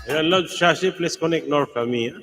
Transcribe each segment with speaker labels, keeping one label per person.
Speaker 1: Ayan, Lord Shashi, please connect North kami.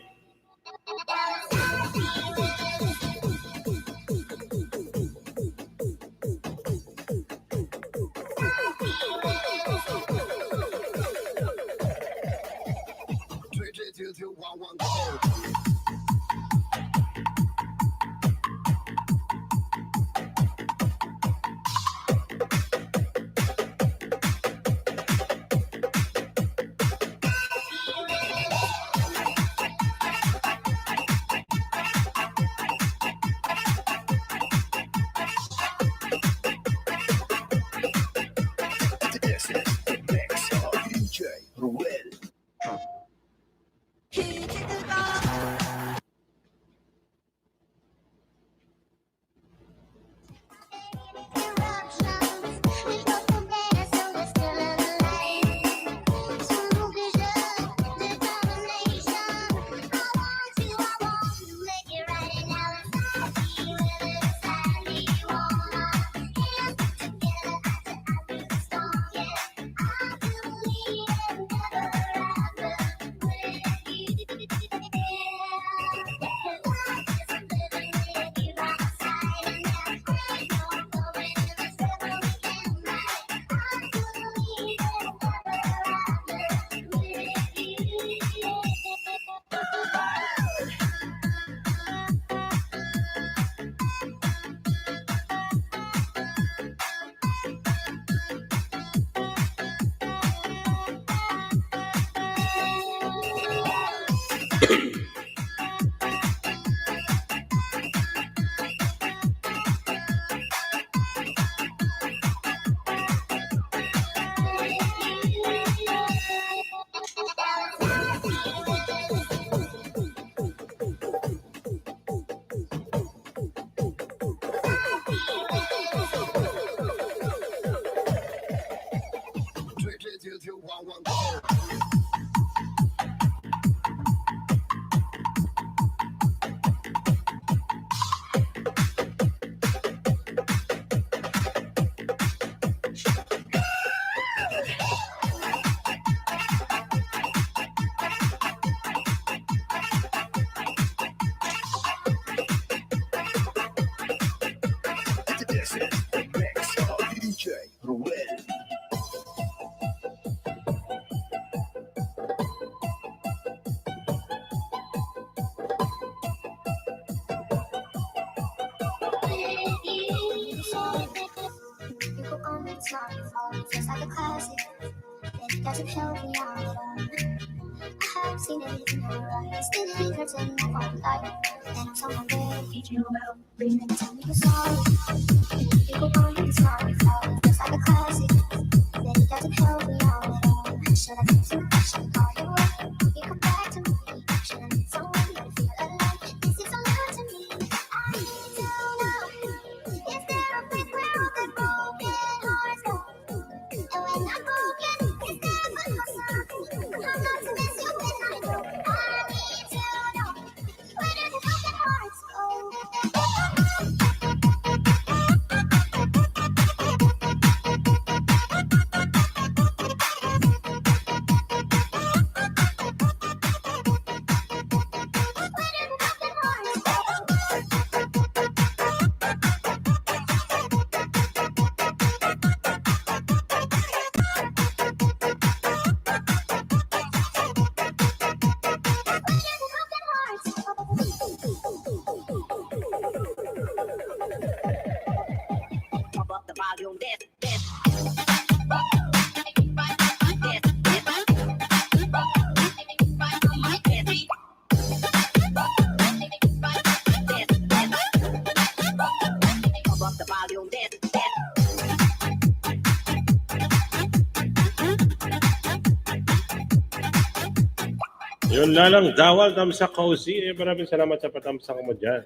Speaker 1: Yun lalang dawal tamsak cozy. Maraming salamat sa patamsak mo dyan.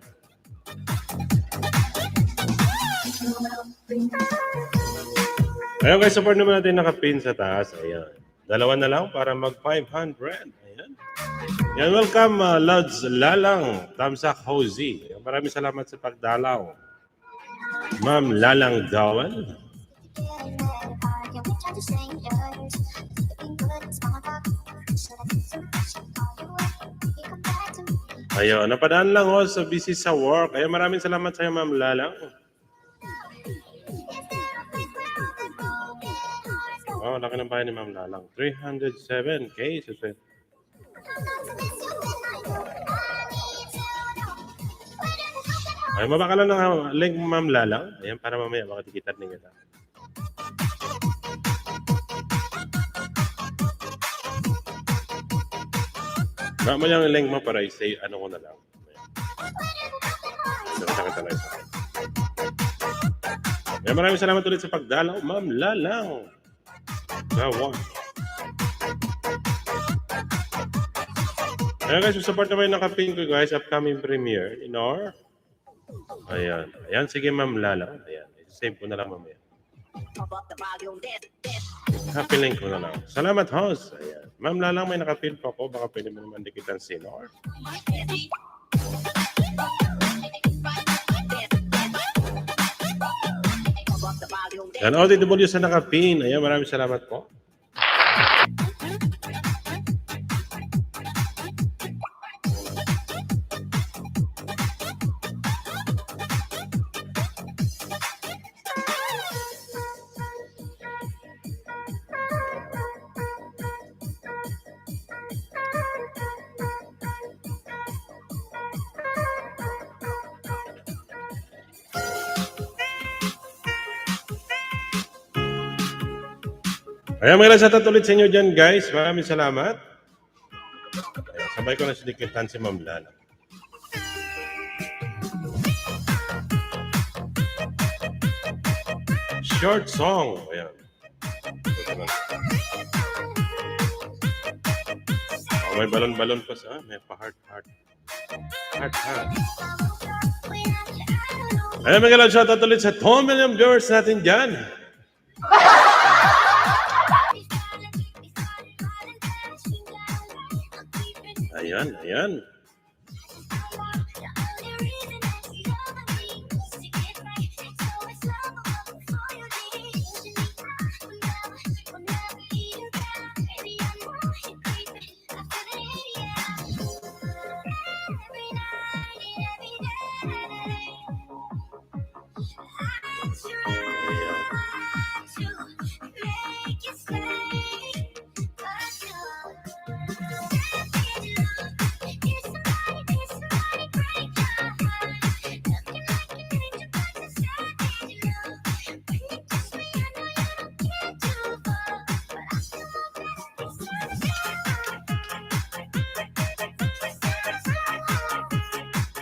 Speaker 1: Ayun guys, support naman natin nakapin sa taas. Ayan. Dalawa na lang para mag 500. Ayan. Yan, welcome Lods Lalang Tamsak Cozy. Maraming salamat sa pagdalaw. Ma'am Lalang Dawal. Ayun, napadaan lang ho sa busy sa work. Ayun, maraming salamat sa iyo, Ma'am Lalang. Oh, laki ng bahay ni Ma'am Lalang. 307K. Ay, mabaka lang ng link, Ma'am Lalang. Ayan, para mamaya makatikitan din kita. Mamaya yung link mo para i-say ano ko na lang. Nakita na isa. Ayan, maraming salamat ulit sa pagdalaw, Ma'am Lalang. Wow. Ayan guys, support naman yung nakapin ko guys, upcoming premiere in our... Ayan. Ayan, sige Ma'am Lalang. Ayan, save ko na lang mamaya. Happy link ko na lang. Salamat host. Ayan. Ma'am Lalang, may nakapin pa ako. Baka pwede mo naman dikitan sinor. Yan, OTW sa nakapin. Ayan, maraming salamat po. Ayan, mga shoutout ulit sa inyo dyan, guys. Maraming salamat. Ayan, sabay ko na sinikitan si Ma'am Lala. Short song. Ayan. Oh, may balon-balon pa sa... may pa-heart. Heart. Ayan, mga shoutout ulit sa 2 million viewers natin dyan. Ayan.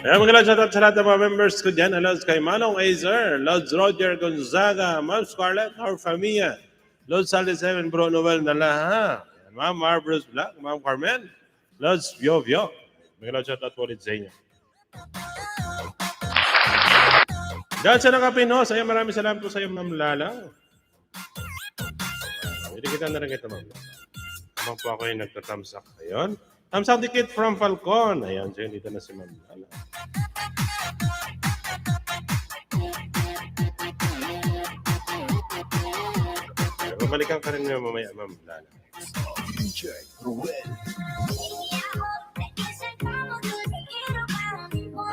Speaker 1: Ayan, mga shoutout sa lahat ng mga members ko dyan. Lods kay Manong Azer, Lods Roger Gonzaga, Ma'am Scarlett, our familia, Lods Salde 7, Bro Noel Nalaha, Ma'am Marvelous Black, Ma'am Carmen, Lods Vio. Mga shoutout po ulit sa inyo. Dahil sa nakapinos, ayan, maraming salamat po sa iyo, Ma'am Lala. Hindi kita na rin kita, Ma'am Lala. Habang po ako yung nagtatamsak. Ayun. Tamsak dikit from Falcon. Ayan, so yun, dito na si Ma'am Lala. Babalikan ka rin niya mamaya, Ma'am Lala.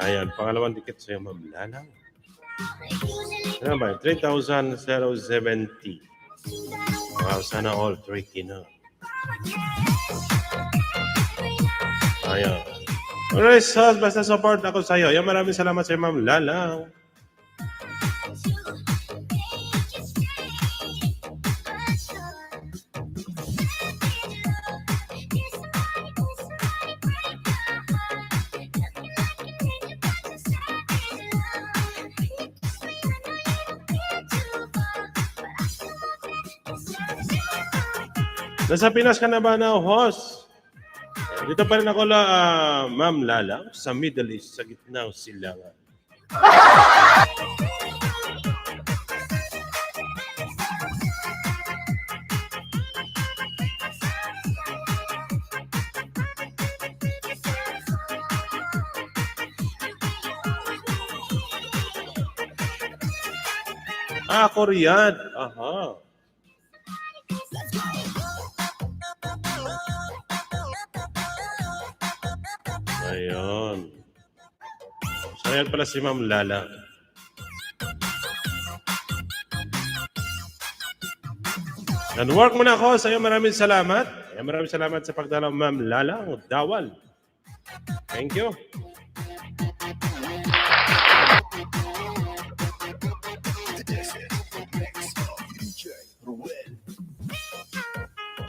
Speaker 1: Ayan, pangalawang dikit sa'yo, Ma'am Lala. Ano ba? 3,070. Wow, sana all 3 na. Ayan. Alright, so basta support ako sa iyo. Ayan, maraming salamat sa iyo, Ma'am Lala. Nasa Pinas ka na ba na, host? Dito pa rin ako Ma'am Lala, sa Middle East, sa gitna ng silangan. Korean. Aha. Ayun. So, ayan pala si Ma'am Lala. Nag-work muna ako. Sa iyo, maraming salamat. Maraming salamat sa pagdalaw, Ma'am Lala. Dawal. Thank you.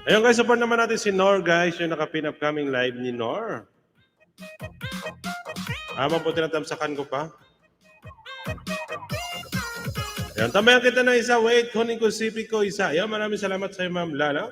Speaker 1: Ayun guys, support naman natin si Nor guys. Yung nakapin upcoming live ni Nor. Po tinatamsakan ko pa. Ayun, tambayan kita ng isa. Wait, kunin ko sipi ko isa. Ayun, maraming salamat sa iyo, Ma'am Lala.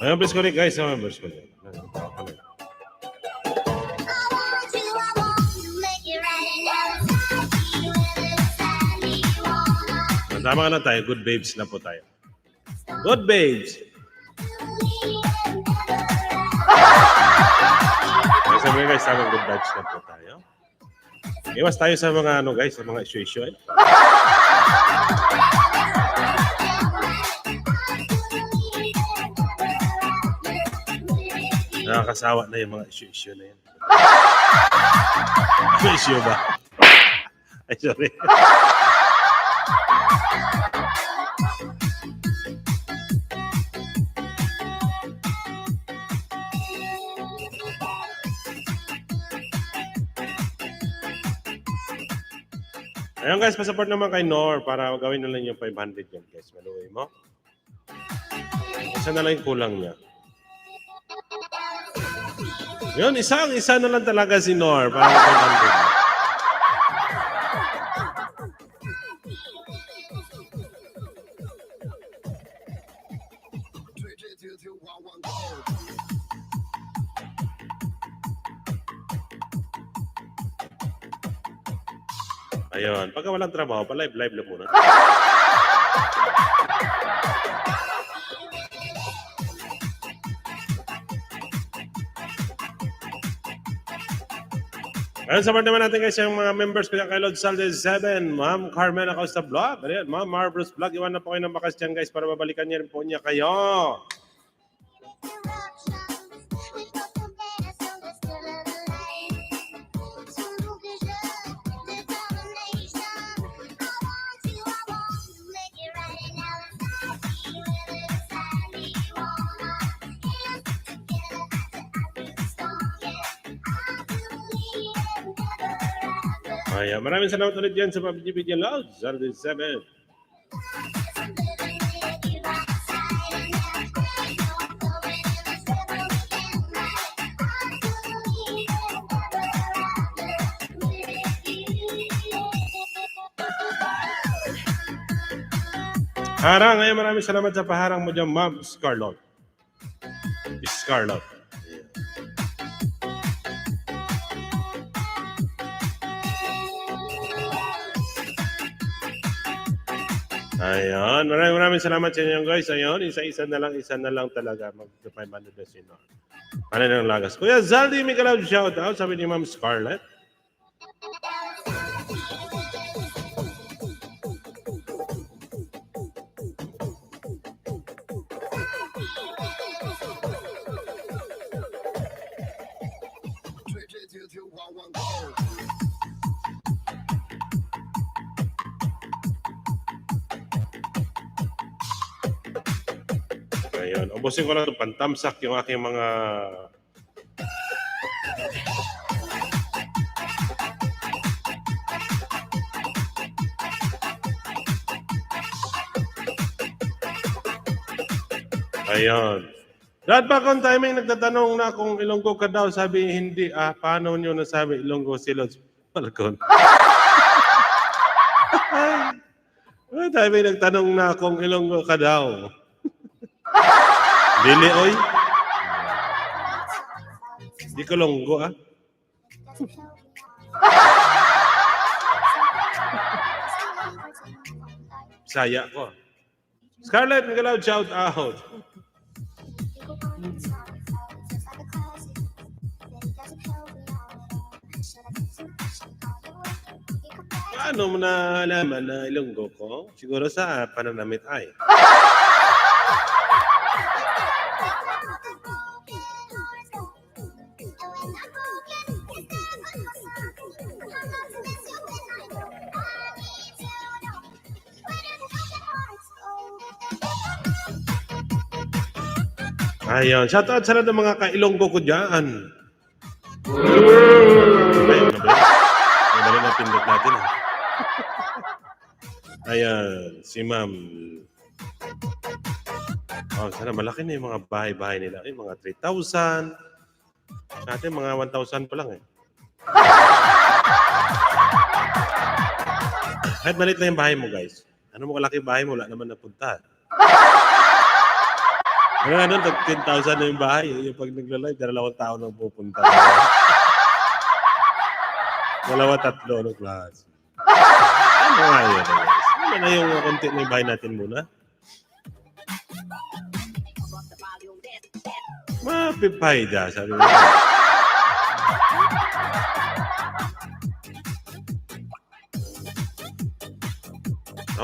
Speaker 1: Ayun, press ko rin guys. Ayun, press ko rin. Tama ka na tayo. Good babes na po tayo. Good babes! Sabi guys, tamang good vibes na po tayo. Iwas tayo sa mga guys, sa mga issue-issue. Nakakasawa na yung mga issue-issue na yan. Issue ba? Ay, sorry. Ayun guys, pa-support naman kay Nor para gawin na lang yung 500 yan guys. Maluwi mo. Isa na lang yung kulang niya. Yun, isa na lang talaga si Nor para 500. Ayun. Pagka walang trabaho, pa-live lang muna. Ayun, support naman natin guys yung mga members ko kay Lord Salde 7, Ma'am Carmen Acosta Vlog. Ayan, Ma'am Marvelous Vlog. Iwan na po kayo ng bakas dyan guys para babalikan niya rin po niya kayo. Ayan, maraming salamat ulit dyan sa PUBG Loud, Salde 7. Harang, ngayon maraming salamat sa paharang mo dyan, Ma'am Scarlett. Scarlett. Ayan, maraming salamat sa inyo guys. Ayun, isa na lang talaga. Mag-500 na sino. Ano nang lagas? Kuya Zaldi, may kalaw shout out. Sabi ni Ma'am Scarlett. Ayun, ubusin ko lang itong pantamsak yung aking mga ayun. Lahat ba kung timing nagtatanong na kung Ilonggo ka daw, sabi hindi, paano nyo nasabi Ilonggo si Lods Falcon? Timing nagtanong na kung Ilonggo ka daw. Dili, oy. Di ko longgo, Saya ko. Scarlett, nagalaw, shout out. Paano mo nalaman na Ilonggo ko? Siguro sa pananamit ay. Ayun, shout out sa lahat ng mga ka-Ilonggo ko dyan. Ayun, mali na pindot natin. Ayan, si Ma'am. Oh, sana malaki na yung mga bahay-bahay nila. Ay, mga 3,000. Sa atin, mga 1,000 pa lang eh. Kahit maliit na yung bahay mo, guys. Ano mo kalaki bahay mo, wala naman napunta. Ano, 10,000 na yung bahay. Yung pag nagla-live, 2 tao nang pupunta. 2, 3, ano klase. Ano nga yun, guys? Ano na yung konti na yung bahay natin muna? Mapipayda, sabi mo.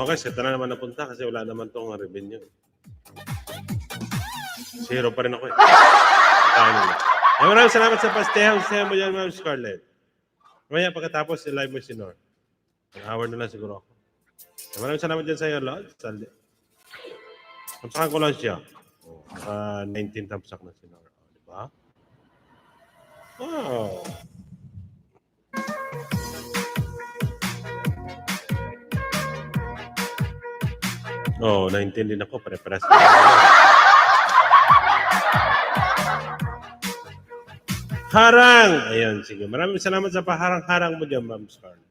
Speaker 1: Okay, seta na naman napunta kasi wala naman tong revenue. 0 pa rin ako eh. Maraming salamat sa pasteho. Sayo mo dyan, Ma'am Scarlett. Mamaya pagkatapos, live mo si Nor. An hour na lang siguro ako. Maraming salamat dyan sa iyo, Lord. Tamsakan ko lang siya. 19 tamsak na si Nor. Diba? Wow. Oh, 19 din ako. Pare-pares. Harang! Ayan, sige. Maraming salamat sa paharang-harang mo dyan, Ma'am Scarlett.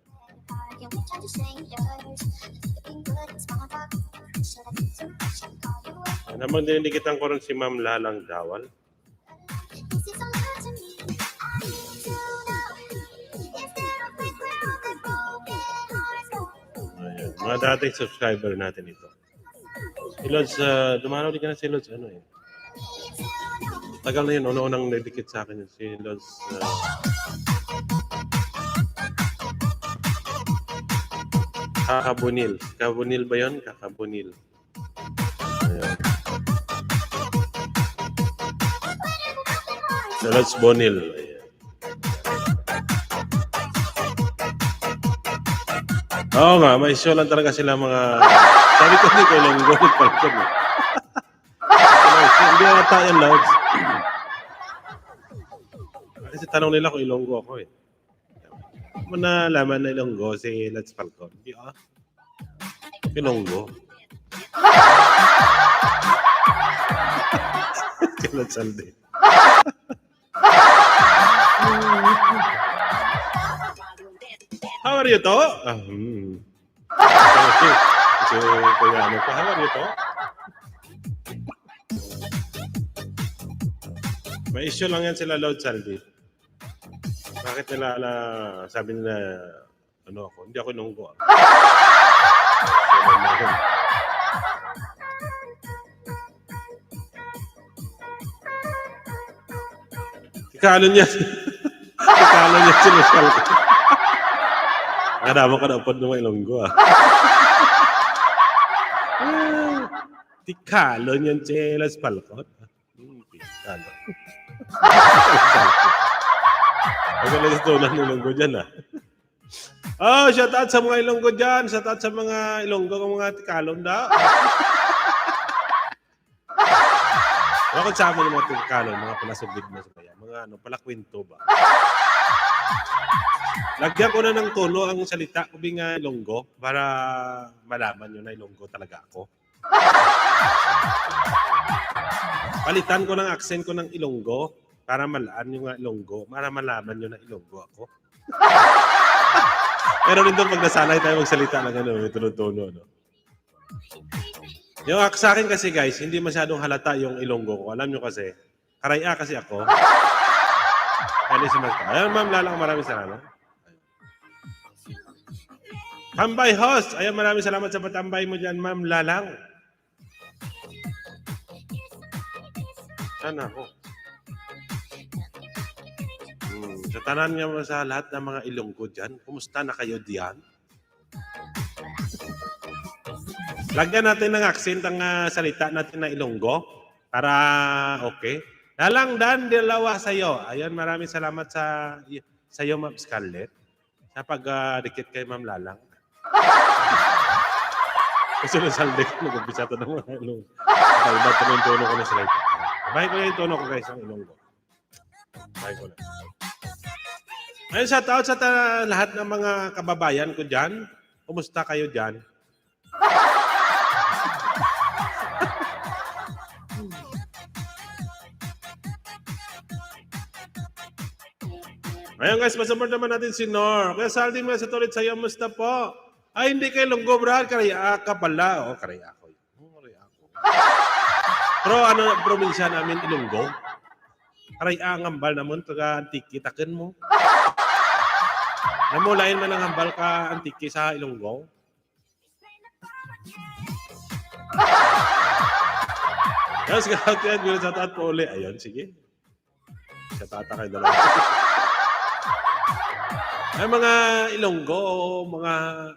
Speaker 1: Namang dinidikitan ko rin si Ma'am Lalang Dawal. Mga dating subscriber natin ito. Si Lods, dumaraw din ka na si Lods, ano eh. Tagal na yun, una-unang nadikit sa akin yun. Si Lods, Kakabunil. Kabunil ba yun? Kakabunil. Ayan. Si Lods Bonil. Ayan. Oo nga, may show lang talaga sila mga... Sabi ko hindi ko Ilonggo, Falcon eh. Hindi ata yan, Lods. Kasi tanong nila kung Ilonggo ako eh. Mo na laman na Ilonggo si Lods Falcon. Hindi Ilonggo. Si Lods Alde. How are you to? Kasi kuya ano pa, how are you to? May issue lang yan sila Load Saldi. Bakit nila sabi nila ano ako? Hindi ako Ilonggo. Ikalo niya. Ikalo niya sila Falcon. Kadamo ka na upod ng Ilonggo Tikalo niyan Chelas Falcon. Tikalo. Magaling ito na Ilonggo dyan Oh, shout out sa mga Ilonggo dyan. Shout out sa mga Ilonggo ng mga Tikalon daw. Bakit sa amin yung mga Tikalon, mga palasugid na sa kaya? Mga ano, palakwento ba? Lagyan ko na ng tono ang salita ko nga Ilonggo para malaman nyo na Ilonggo talaga ako. Palitan ko ng accent ko ng Ilonggo para malaan yung Ilonggo, para malaman nyo na Ilonggo ako. Pero rin doon pag nasanay tayo magsalita ng ano, may tono-tono. No? Yung sa akin kasi guys, hindi masyadong halata yung Ilonggo ko. Alam nyo kasi, karaya kasi ako. Kaya si Magta. Ayan, Ma'am Lalang, maraming salamat. Tambay host! Ayan, maraming salamat sa patambay mo dyan, Ma'am Lalang. Sana ako. Sa tanan niya sa lahat ng mga Ilonggo dyan, kumusta na kayo diyan? Lagyan natin ng accent ang salita natin na Ilonggo para okay. Lalang dan dalawa sa iyo. Ayun, maraming salamat sa iyo, Ma'am Scarlett, sa pag-dikit kay Ma'am Lalang. Kasi nasalde ko, nag-umpisa ito ng mga Ilonggo. Iba ito yung tono ko na salita. Bahay ko na yung tono ko guys, ang Ilonggo. Bahay ko na. Ayun, shout out sa lahat ng mga kababayan ko dyan. Kumusta kayo dyan? Ayun guys, masupport naman natin si Nor. Kaya Saldi mo sa tulit sa'yo, musta po? Ay, hindi kay Ilonggo, brad. Karaya ka pala. Oh, karaya ako. Karaya ako. Pero ano, probinsya namin, Ilonggo. Karaya ang hambal naman, taga Antiki, takin mo. Namulain man ang hambal ka Antiki sa Ilonggo. Yes, kaya gulat sa taat po uli. Ayun, sige. Sa tata kayo dalawa. Ay, mga Ilonggo,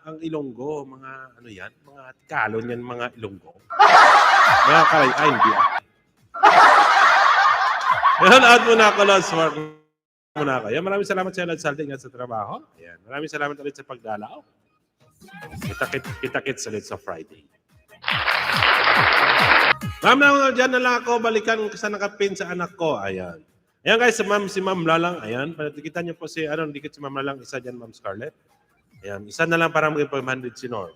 Speaker 1: ang Ilonggo, mga ano yan, mga Tikalon yan, mga Ilonggo. Mga karay, hindi Yan, add muna ako, Lods. Mark muna ako. Yan, maraming salamat sa Lods Saldi sa trabaho. Yan, maraming salamat ulit sa pagdalaw. Kita-kits ulit sa Friday. Ma'am, dyan na lang ako, balikan sa nakapin sa anak ko. Ayan. Ayan guys, si Ma'am Lalang, ayan. Kita niyo po si, dikit si Ma'am Lalang, isa dyan, Ma'am Scarlett. Ayan, isa na lang para maging 500 si Norm.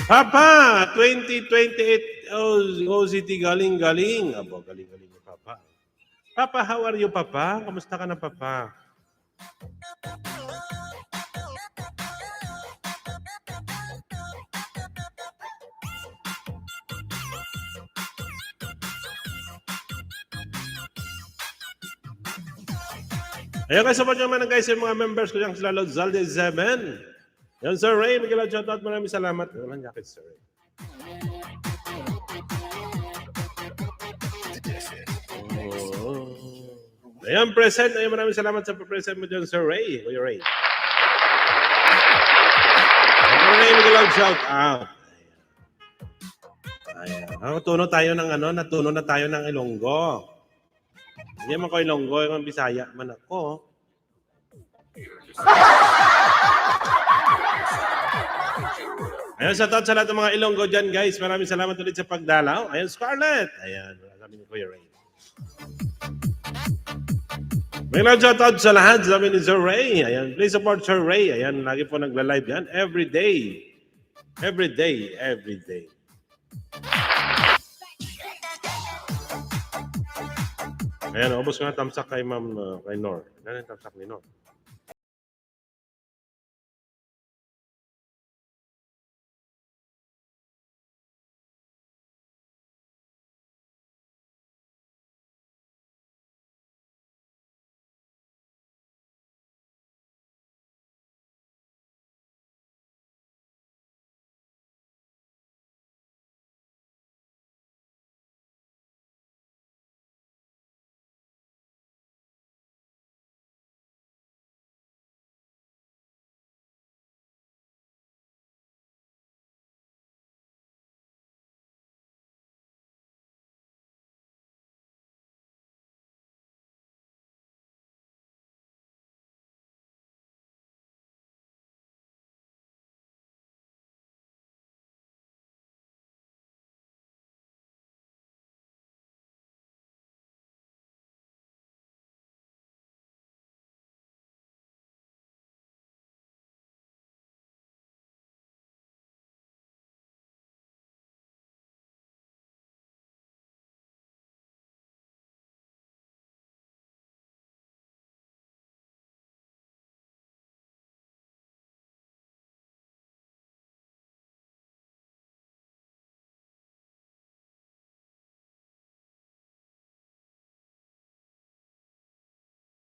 Speaker 1: Papa, 2028 OCT galing-galing. Abo, galing-galing ni Papa. Papa, how are you, Papa? Kamusta ka na, Papa? Ayun guys, support nyo naman guys yung mga members ko dyan sila Lord Zalde 7. Yan Sir Ray, Miguel shoutout, maraming salamat. Walang jacket Sir Ray. Ayan, present. Ayan, maraming salamat sa present mo dyan Sir Ray. Kuya Ray. Sir Ray, Miguel shout out. Ayan. Natuno tayo ng natuno na tayo ng Ilonggo. Hindi man ko Ilonggo, yung Bisaya man ako. Ayan, sa sa lahat ng mga Ilonggo dyan, guys. Maraming salamat ulit sa pagdalaw. Ayan, Scarlett. Ayan, sabi ni Kuya Ray. May shoutout sa lahat, sabi ni Sir Ray. Ayan, please support Sir Ray. Ayan, lagi po nagla-live yan. Every day. Every day. Every day. Ayan, ubos ko na tamsak kay Ma'am, kay Nor. Ano yung tamsak ni Nor?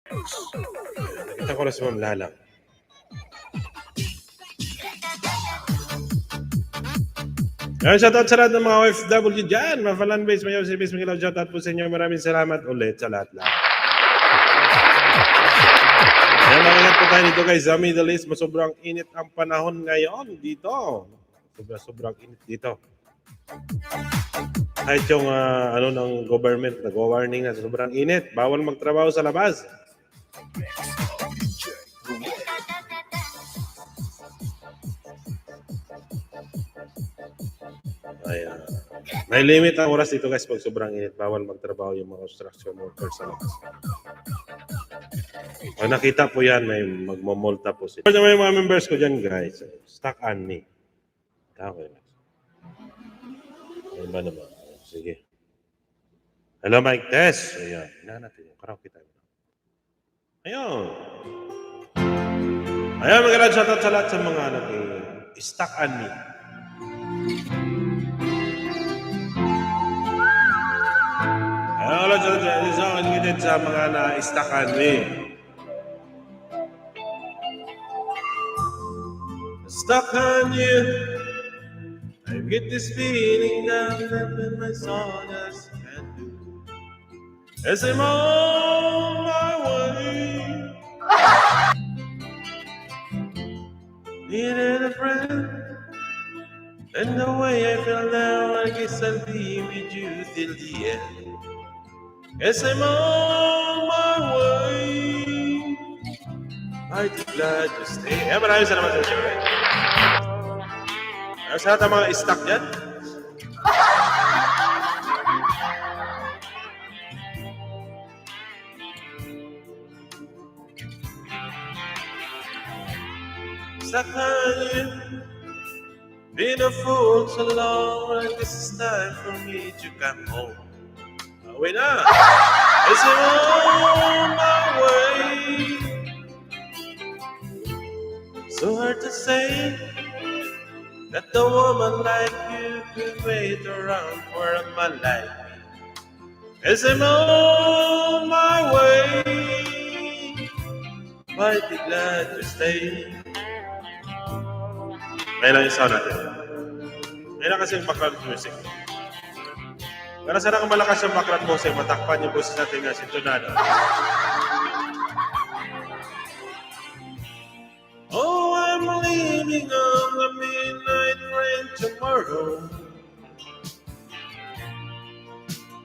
Speaker 1: Nakita ko na si Ma'am Lalang. Ayan, shoutout sa lahat ng mga OFW dyan. Mga fan base, may service, mga love, shoutout po sa inyo. Maraming salamat ulit sa lahat-lahat. Ayan, makingat po tayo dito guys. Sa Middle East, sobrang init ang panahon ngayon dito. Sobrang init dito. Kahit yung ng government, nag-warning na sobrang init. Bawal magtrabaho sa labas. Ayan. May limit ang oras dito guys pag sobrang init. Bawal magtrabaho yung mga construction workers sa labas. Pag nakita po yan, may magmamulta po sila. May mga members ko dyan guys. Stuck on me. Okay. Ano ba naman? Sige. Hello, Mike Tess. Ayan. Hinahan natin yung karaoke time. Ayun. Ayan, magandang shoutout sa lahat sa mga stuck on me. Ayan, magandang shoutout sa mga na-stuck on me. Stuck on you. I get this feeling down in my soul just can't do. As I'm on my way, needed a friend, and the way I feel now, I guess I'll be with you till the end. As I'm on my way, I'd be glad to stay. Ayan, maraming salamat sa inyo. Sa lahat ng mga stock dyan. Stuck on you. Been a fool so long, and this is time for me to come home. Away na. As I'm on my way. So hard to say that the woman like you could wait around for a man like me. As I'm on my way, might be glad to stay. Ngayon lang yung sound natin. Ngayon lang kasi yung background music. Pero sana kung malakas yung background music, matakpan yung boses natin na sintonado. Oh, I'm leaving on the midnight train tomorrow,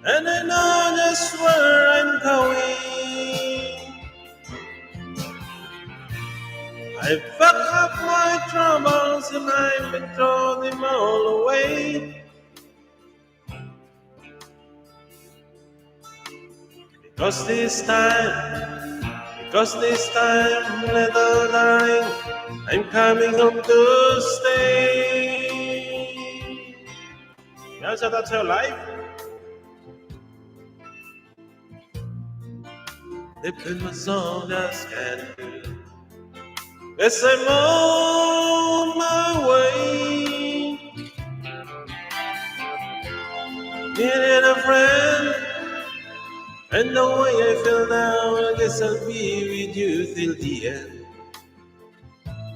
Speaker 1: and I know just where I'm going. I pack up my troubles and I can throw them all away. Because this time, little darling, I'm coming home to stay. Yeah, so that's your life. They play my song just can't do. Yes, I'm on my way. Needed a friend, and the way I feel now, I guess I'll be with you till the end.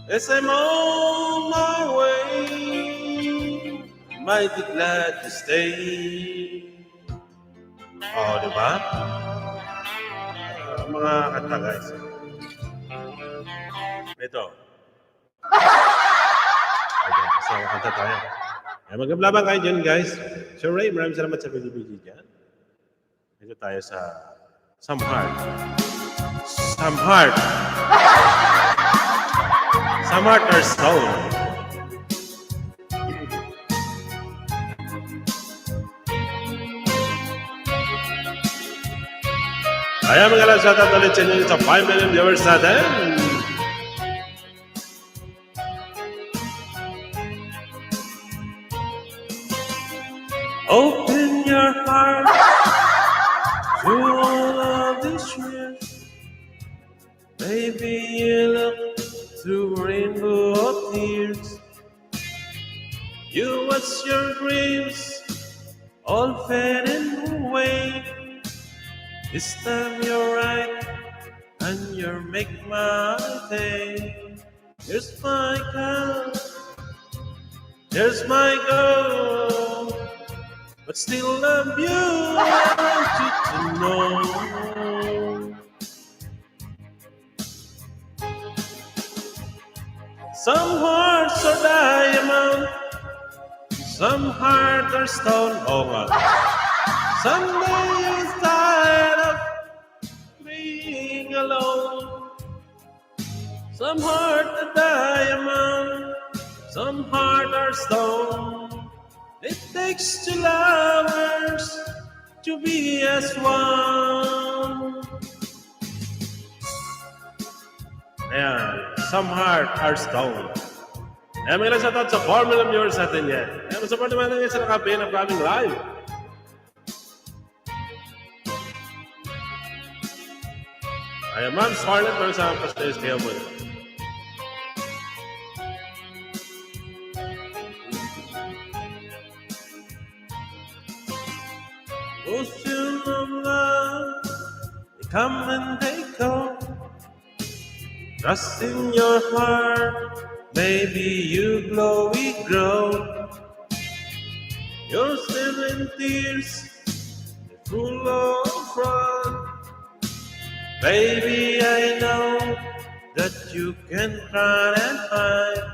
Speaker 1: Yes, I'm on my way. Mighty glad to stay. Oh, diba? Mga kanta, guys. Ito. Okay, kasama kanta tayo. Maglaban kayo dyan, guys. So, Ray, maraming salamat sa video dyan. Ito tayo sa Some Heart. Some Heart. Some Heart or Stone. Ayan, mga lang shoutout ulit sa inyo sa 5 million viewers natin. Open your heart to all of these years. Maybe you look through a rainbow of tears. You watch your dreams all fading away. This time you're right and you make my day. Here's my girl, here's my girl, but still love you, I want you to know. Some hearts are diamond, some hearts are stone. Oh my. Someday you're tired of being alone. Some heart are diamond, some heart are stone. It takes two lovers to be as one. Ayan, some heart are stone. Ayan, may lang sa 4 million viewers natin yan. Ayan, support naman natin sa nakapin na programming live. Ayan, Ma'am Scarlett, meron sa pastéis kayo mo. Ocean of love, they come and they go. Trust in your heart, baby, you glow, we grow. You're still in tears, full of fun. Baby, I know that you can cry and hide.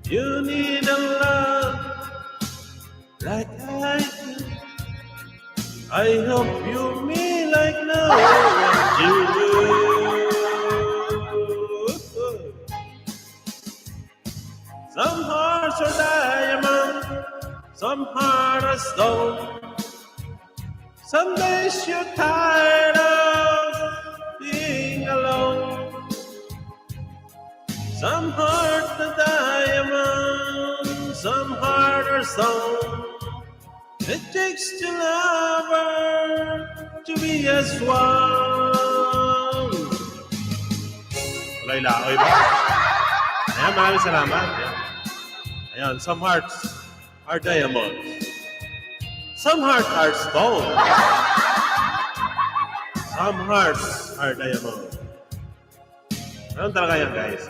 Speaker 1: You need a love like I do. I hope you me like no one you do. Some hearts are diamond, some hearts are stone. Some days you're tired of being alone. Some heart are diamond, some heart are stone. It takes two lovers to be as one. Walay laoy ba? Ayan, maraming salamat. Ayan, some hearts are diamonds. Some hearts are stone. Some hearts are diamond. Ano talaga yan, guys?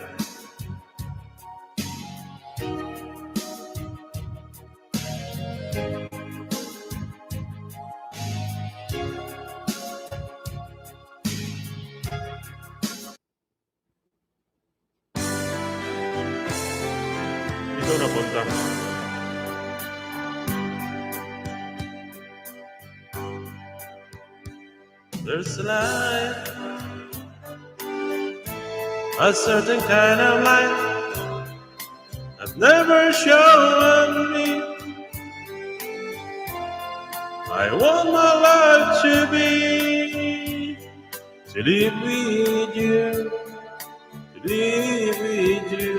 Speaker 1: Dito na punta. There's a light, a certain kind of light I've never shown me. I want my life to live with you, to live with you.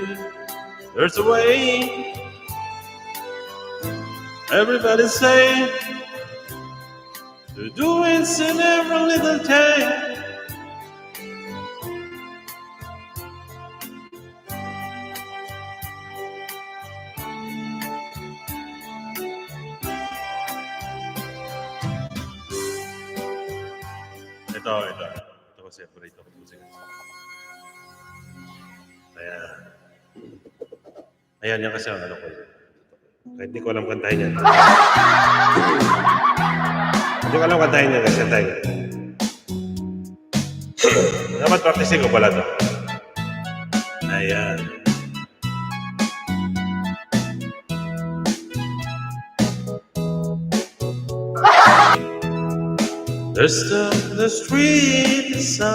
Speaker 1: There's a way, everybody say, to do it in every little thing. Ito kasi separate ako music. Ayan yan kasi ang ano ko. Kahit di ko alam kantahin yan. Hindi ko alam kantahin yan kasi kantahin yan. Dapat practicing ko pala ito. Ayan. The street is so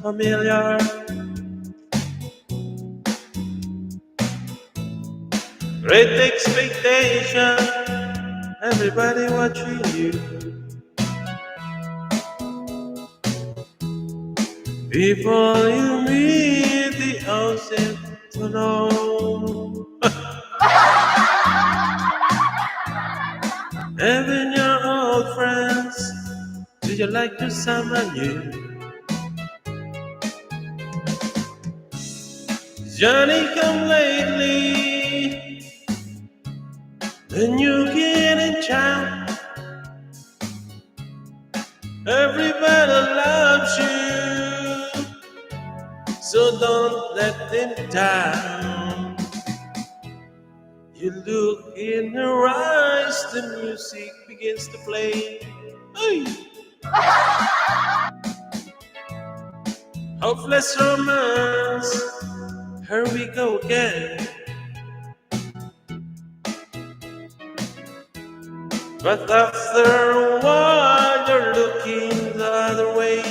Speaker 1: familiar. Great expectation, everybody watching you. People you meet, the ocean to know. Even your old friends, do you like to someone new? Johnny come lately, then you get in town. Everybody loves you, so don't let them down. You look in her eyes, the music begins to play. Hey! Hopeless romance, here we go again. But after a while, you're looking the other way.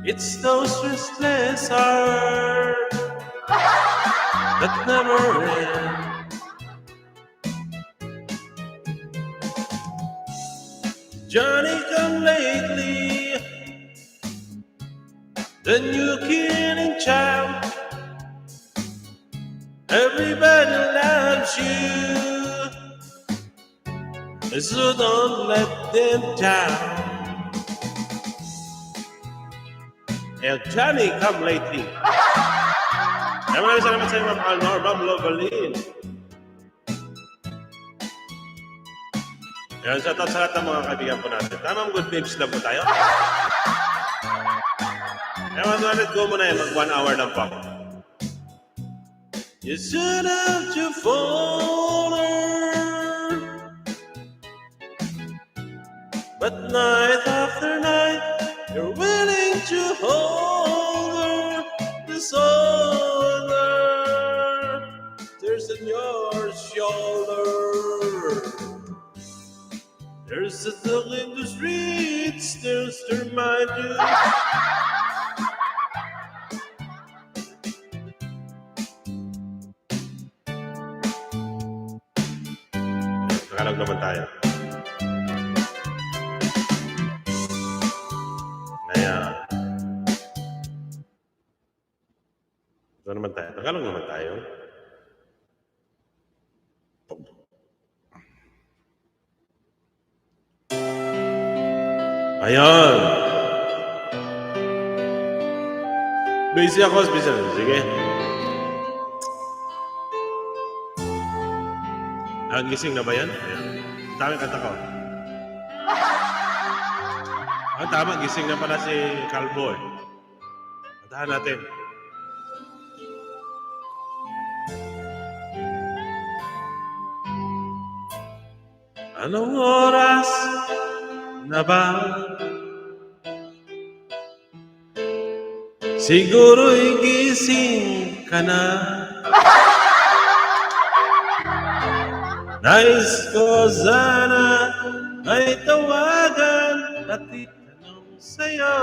Speaker 1: It's those restless hearts that never end. Johnny come lately, the new kid in town. Everybody loves you, so don't let them down. Johnny come lately. Maraming salamat sa inyo, Ma'am Alnor, Ma'am Lovalin. Shoutout sa lahat ng mga kaibigan po natin. Tamang good vibes lang po tayo. Let go muna yan. Mag 1 hour lang po. You should have to fall her, but night after night you're willing to hold her. This shoulder, there's in your shoulder. There's a dog in the streets, there's to remind you. Tagalog naman tayo. Ayan. Ito naman tayo. Tagalog naman tayo. Ayan. Busy ako. Sige. Gising na ba yan? Ayan. Dami kanta ko. Tama. Gising na pala si Calvo eh. Puntahan natin. Anong oras na ba? Siguro'y gising ka na. Nais ko sana ay tawagan at itanong sa'yo.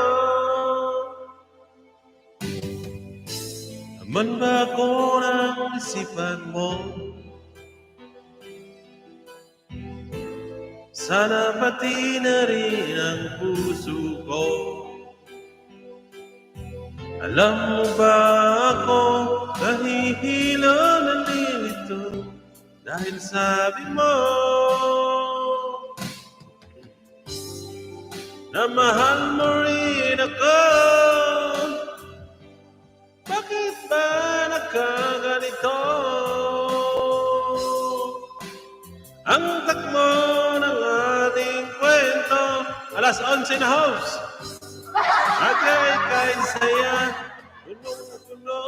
Speaker 1: Naman ba ko ng isipan mo? Sana pati na rin ang puso ko. Alam mo ba ako nahihilo na nilito dahil sabi mo na mahal mo rin ako. Bakit ba nagkaganito? Ang takbo ng ating kwento, alas 11 na house. At kay saya, punong-puno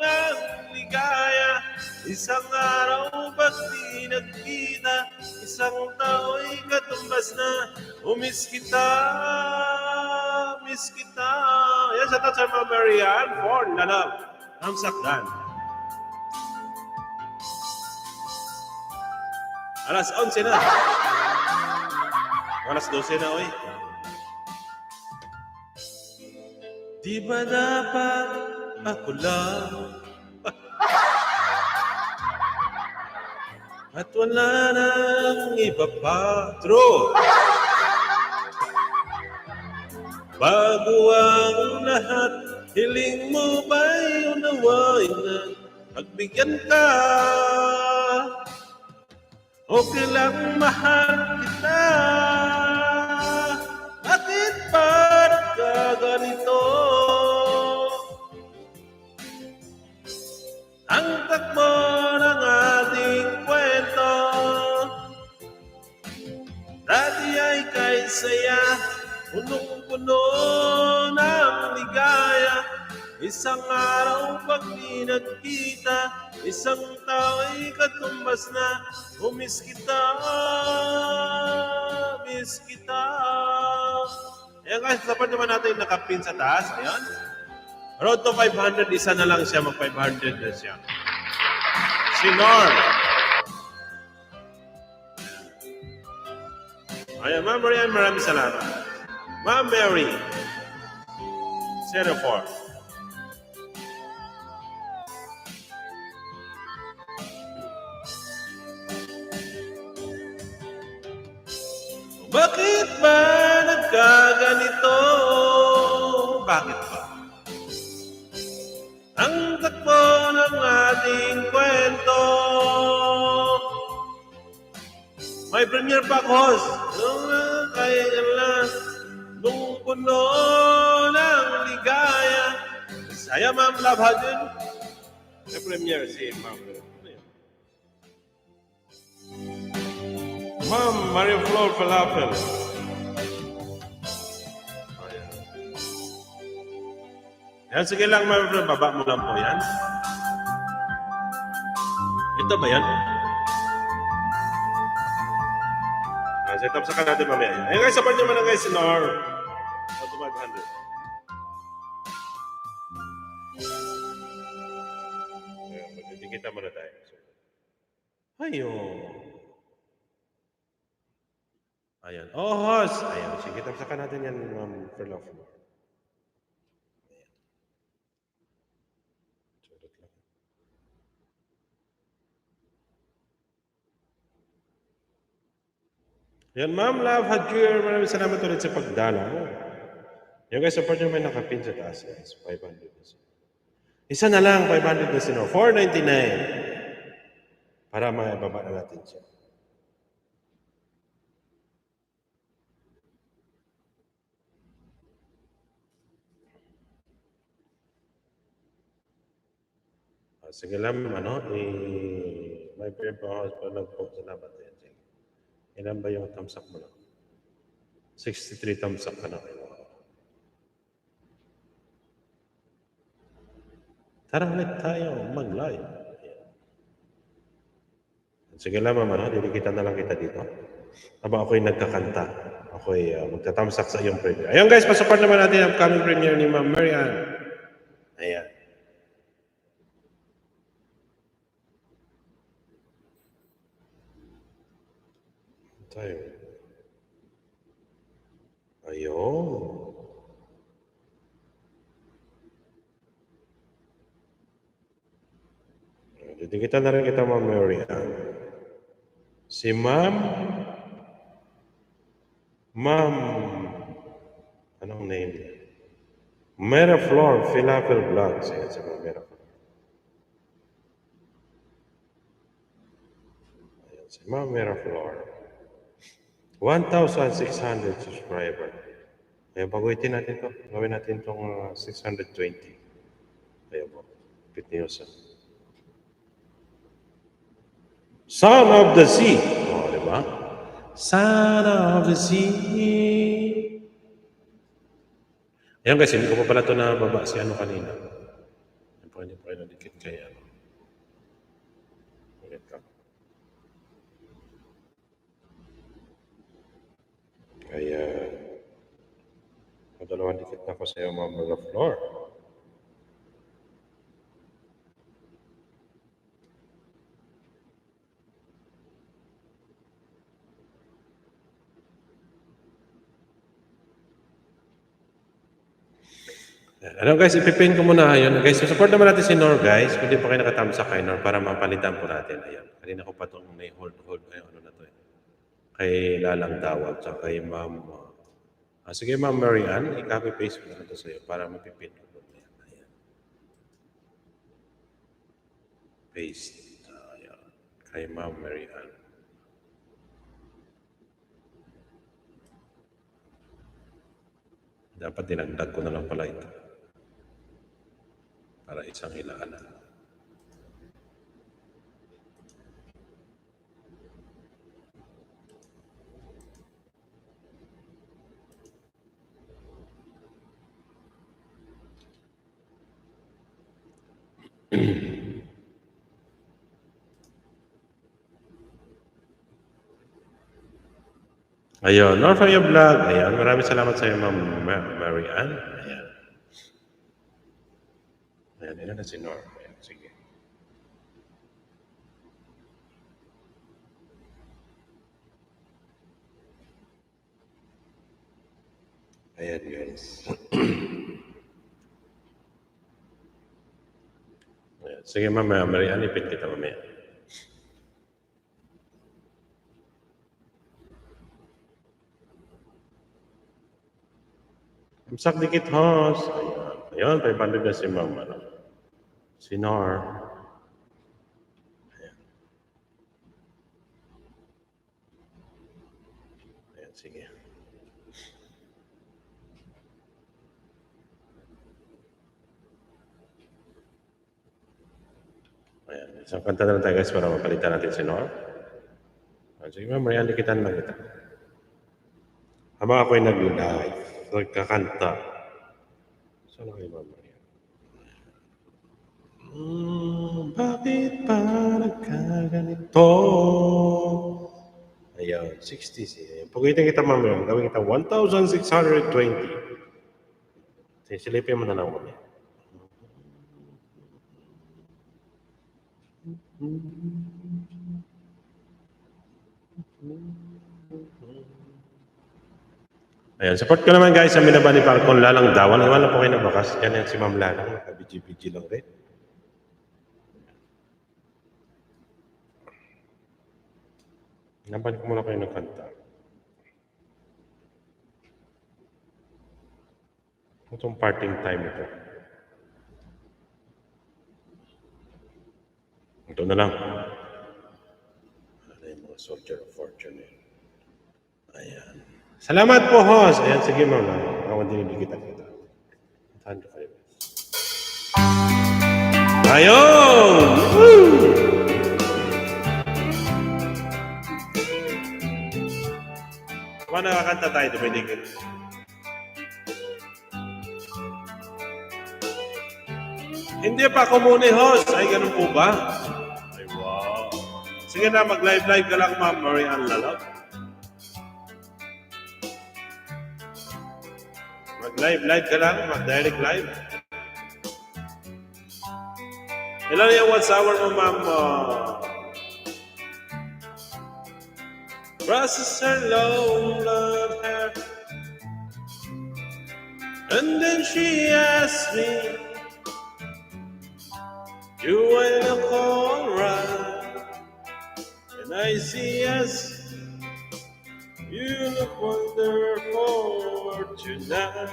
Speaker 1: ng ligaya. Isang araw ba't di nagkita, isang tao'y katumbas na. Miss kita, miss kita. Yan sa tatsa mga Marian, for love. Ang sakdan. Alas 11 na. Alas 12 na, oy. Di ba dapat ako lang? At wala nang iba pa. True. Bago ang lahat, hiling mo ba'y unawain na pagbigyan ka? Okay lang mahal kita. Bakit ba nagkaganito? Ang takbo ng ating kwento, dati ay kay saya, punong-puno ng ligaya. Isang araw pag di nagkita, isang tao'y katumbas na. Miss kita, miss kita. Ayan guys, dapat naman natin nakapin sa taas. Ayan. Road to 500, isa na lang siya, mag-500 na siya. Si Nor. Ayan, Ma'am Marian, maraming salamat. Ma'am Mary, 04. Bakit ba nagkaganito? Bakit ba? Ang takbo ng ating kwento. May premiere pa ako, host. Nung kailan, nung puno ng ligaya. Saya, Ma'am Love Hadin. May premiere si Ma'am. Ma'am Maria Flor Falafel. Yan, sige lang, Ma'am Flor. Baba mo lang po yan. Ito ba yan? Set up sa ka natin mamaya. Ayun guys, support nyo man guys si Nor. Auto 500. Ayan, magdidikita muna tayo. Ayun. Ayan. Oh, host. Ayan, sige, tapos ka natin yan, Ma'am Flor. Yan, Ma'am Love Hadjur, maraming salamat ulit sa pagdala. Yung guys, support nyo may nakapin sa taas, guys. 500 na siya. Isa na lang, 500 na siya. 499. Para maibaba na natin siya. Sige lang, may pagpapahos pa nag-post. Salamat yan. Ilan ba yung thumbs up mo na? 63 thumbs up ka na. Tara ulit tayo mag-live. Sige lang, mama, no? Didikita na lang kita dito. Habang ako'y nagkakanta. Ako'y magtatamsak sa iyong premiere. Ayun guys, pasupport naman natin ang upcoming premiere ni Ma'am Marian. Ayan. Tayo. Ayun. Didikita na rin kita, Ma'am Marian. Si Ma'am, anong name niya? Meraflor, Falcon Vlogs. Ayan si Ma'am Meraflor. Ayan si Ma'am Meraflor. 1,600 subscriber. Ayan, baguhitin natin to. Gawin natin itong 620. Ayan po. Pit news. Son of the Sea. O, di ba? Son of the Sea. Ayan guys, hindi ko pa pala ito nababa si ano kanina. Ayan po, hindi pa kayo nadikit kaya. Ulit lang. Kaya, madalawang dikit na ko sa iyo, Ma'am Flor. Ano guys, ipipin ko muna yun. Guys, support naman natin si Nor guys. Kung di pa kayo nakatamsa kay Nor para mapalitan po natin. Ayan. Kanina ko pa itong may hold. Ay, ano na to eh. Kay Lalang Dawat. Tsaka kay Ma'am. Sige Ma'am Marian, i-copy paste ko na ito sa iyo para mapipin ko. Ayan. Paste. Ayan. Kay Ma'am Marian. Dapat dinagdag ko na lang pala ito. Para isang ilaan na. Ayun, Nor for your vlog. Ayan, maraming salamat sa iyo, Ma'am Marian. Ayan. Ayan, ilan na si Nor. Ayan, sige. Ayan, guys. Ayan. Sige, Ma'am Marian, ipin kita mamaya. Amsak dikit, host. Ayan. Ayan, 500 na si Ma'am. Si Nor. Ayan. Ayan, sige. Ayan, isang kanta na lang tayo guys para mapalitan natin si Nor. Sige Ma'am Marian, dikitan lang kita. Habang ako'y nag-live, nagkakanta. Saan kayo, Ma'am Marian? Bakit pa nagkaganito? Ayan, 60 siya. Pagitin kita, Ma'am Marian. Gawin kita 1,620. Silipin mo na lang, Ma'am. Ayan, support ko naman guys sa minaba ni Falcon Lalang Dawan. Iwan lang po kayo na bakas. Yan si Ma'am Lalang. Naka-BG lang rin. Naban ko muna kayo ng kanta. Itong parting time ito. Ito na lang. Ano yung mga soldier of fortune eh. Ayan. Salamat po, host. Ayan, sige, Ma'am. Ako dinidikita kita. 105. Ayun! Woo! Kung nakakanta tayo, dumidikit. Hindi pa ako muna host. Ay, ganun po ba? Ay, wow. Sige na, mag-live-live ka lang, Ma'am Marianne Lalab. Mag-live-live ka lang, mag-direct live. Ilan yung 1 hour mo, Ma'am? Process her long blonde hair. And then she asked me, you ain't a call right. And I see yes, you look wonderful tonight.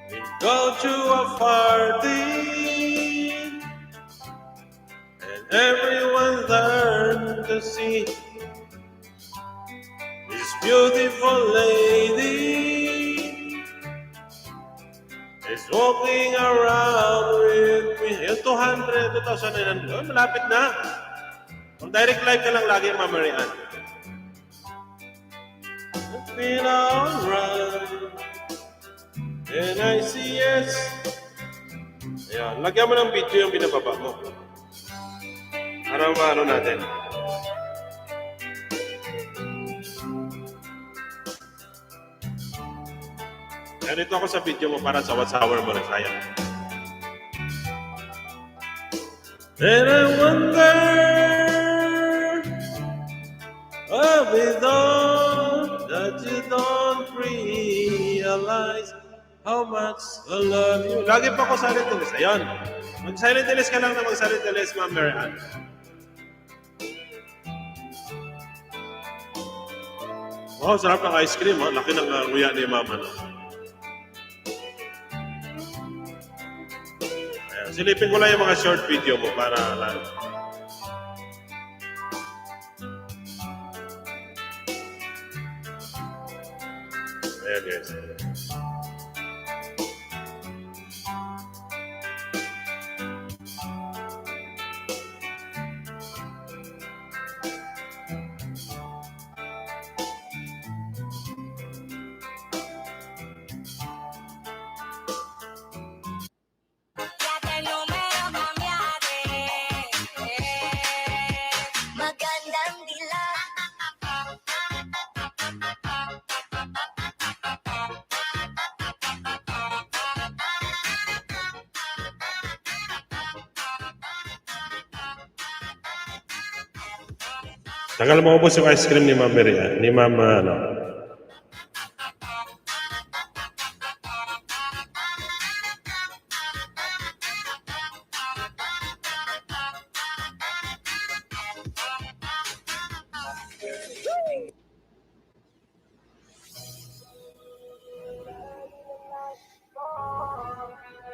Speaker 1: We go to a party, and everyone's there to see this beautiful lady is walking around with me. Yung 200, 2,900, malapit na. Kung direct live ka lang lagi, Ma'am Marianne. It's been alright, and I see yes. Ayan, lagyan mo ng video yung binababa mo. Para maano natin. Ganito ako sa video mo para sa WhatsApp mo na sayang. And I wonder, I'll be done that you don't realize how much I love you. Lagi pa ako silent list. Ayun. Mag-silent list ka lang na mag-silent list, Ma'am Marianne. Oh, sarap ng ice cream. Oh. Laki ng nguya ni Mama. No? Ayan. Silipin ko lang yung mga short video mo para lang. Ayan, guys. Tagal mo ubos yung ice cream ni Ma'am Marianne, ni Ma'am ano.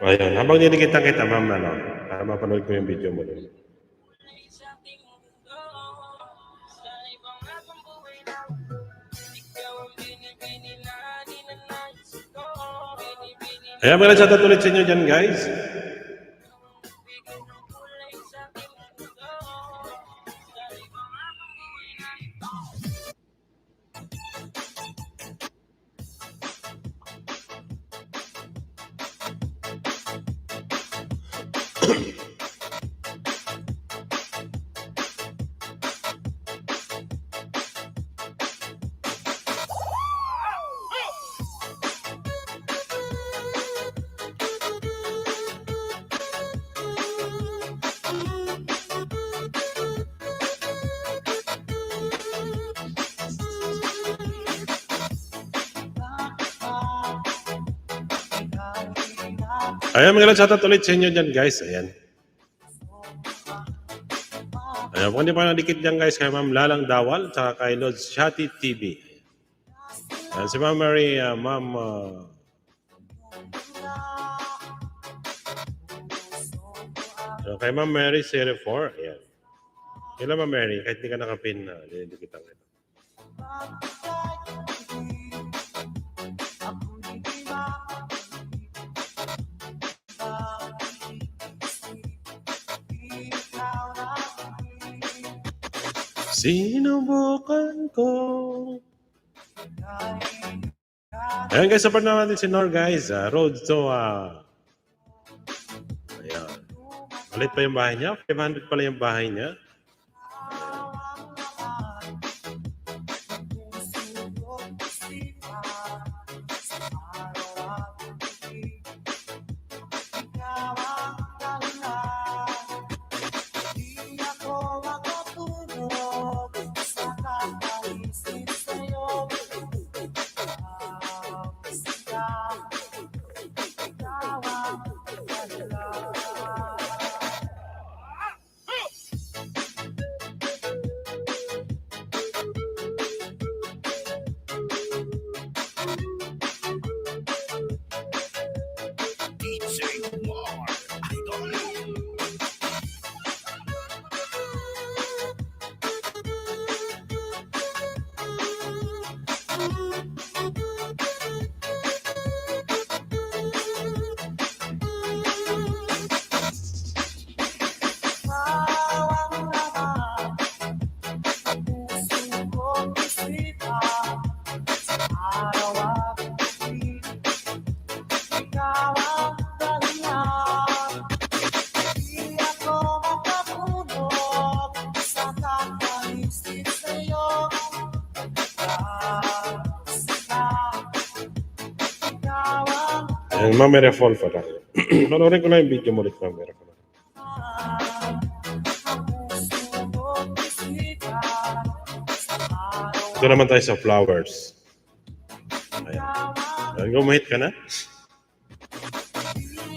Speaker 1: Ayun, habang dinikitan kita, Ma'am, ano, para mapanood ko yung video mo doon. Ayan, mga chat ulit sa inyo dyan, guys. Ayan, mga shoutout ulit sa inyo dyan, guys. Ayan. Ayan, kung hindi pa nadikit dyan, guys, kay Ma'am Lalang Dawal, tsaka kay Lods Shati TV. Ayan, si Ma'am Mary, Ma'am... kay Ma'am Mary, 04. Ayan. Kailan, Ma'am Mary, kahit hindi ka nakapin, dinidikitan kita. Sinubukan ko. Ayan guys, support naman natin si Nor guys. Road to ayan. Malit pa yung bahay niya. 500 pala yung bahay niya. Mamere fall pa tayo. Panoorin ko lang yung video mo ulit, Mamere fall. Ito naman tayo sa flowers. Ayan. Gumahit ka na?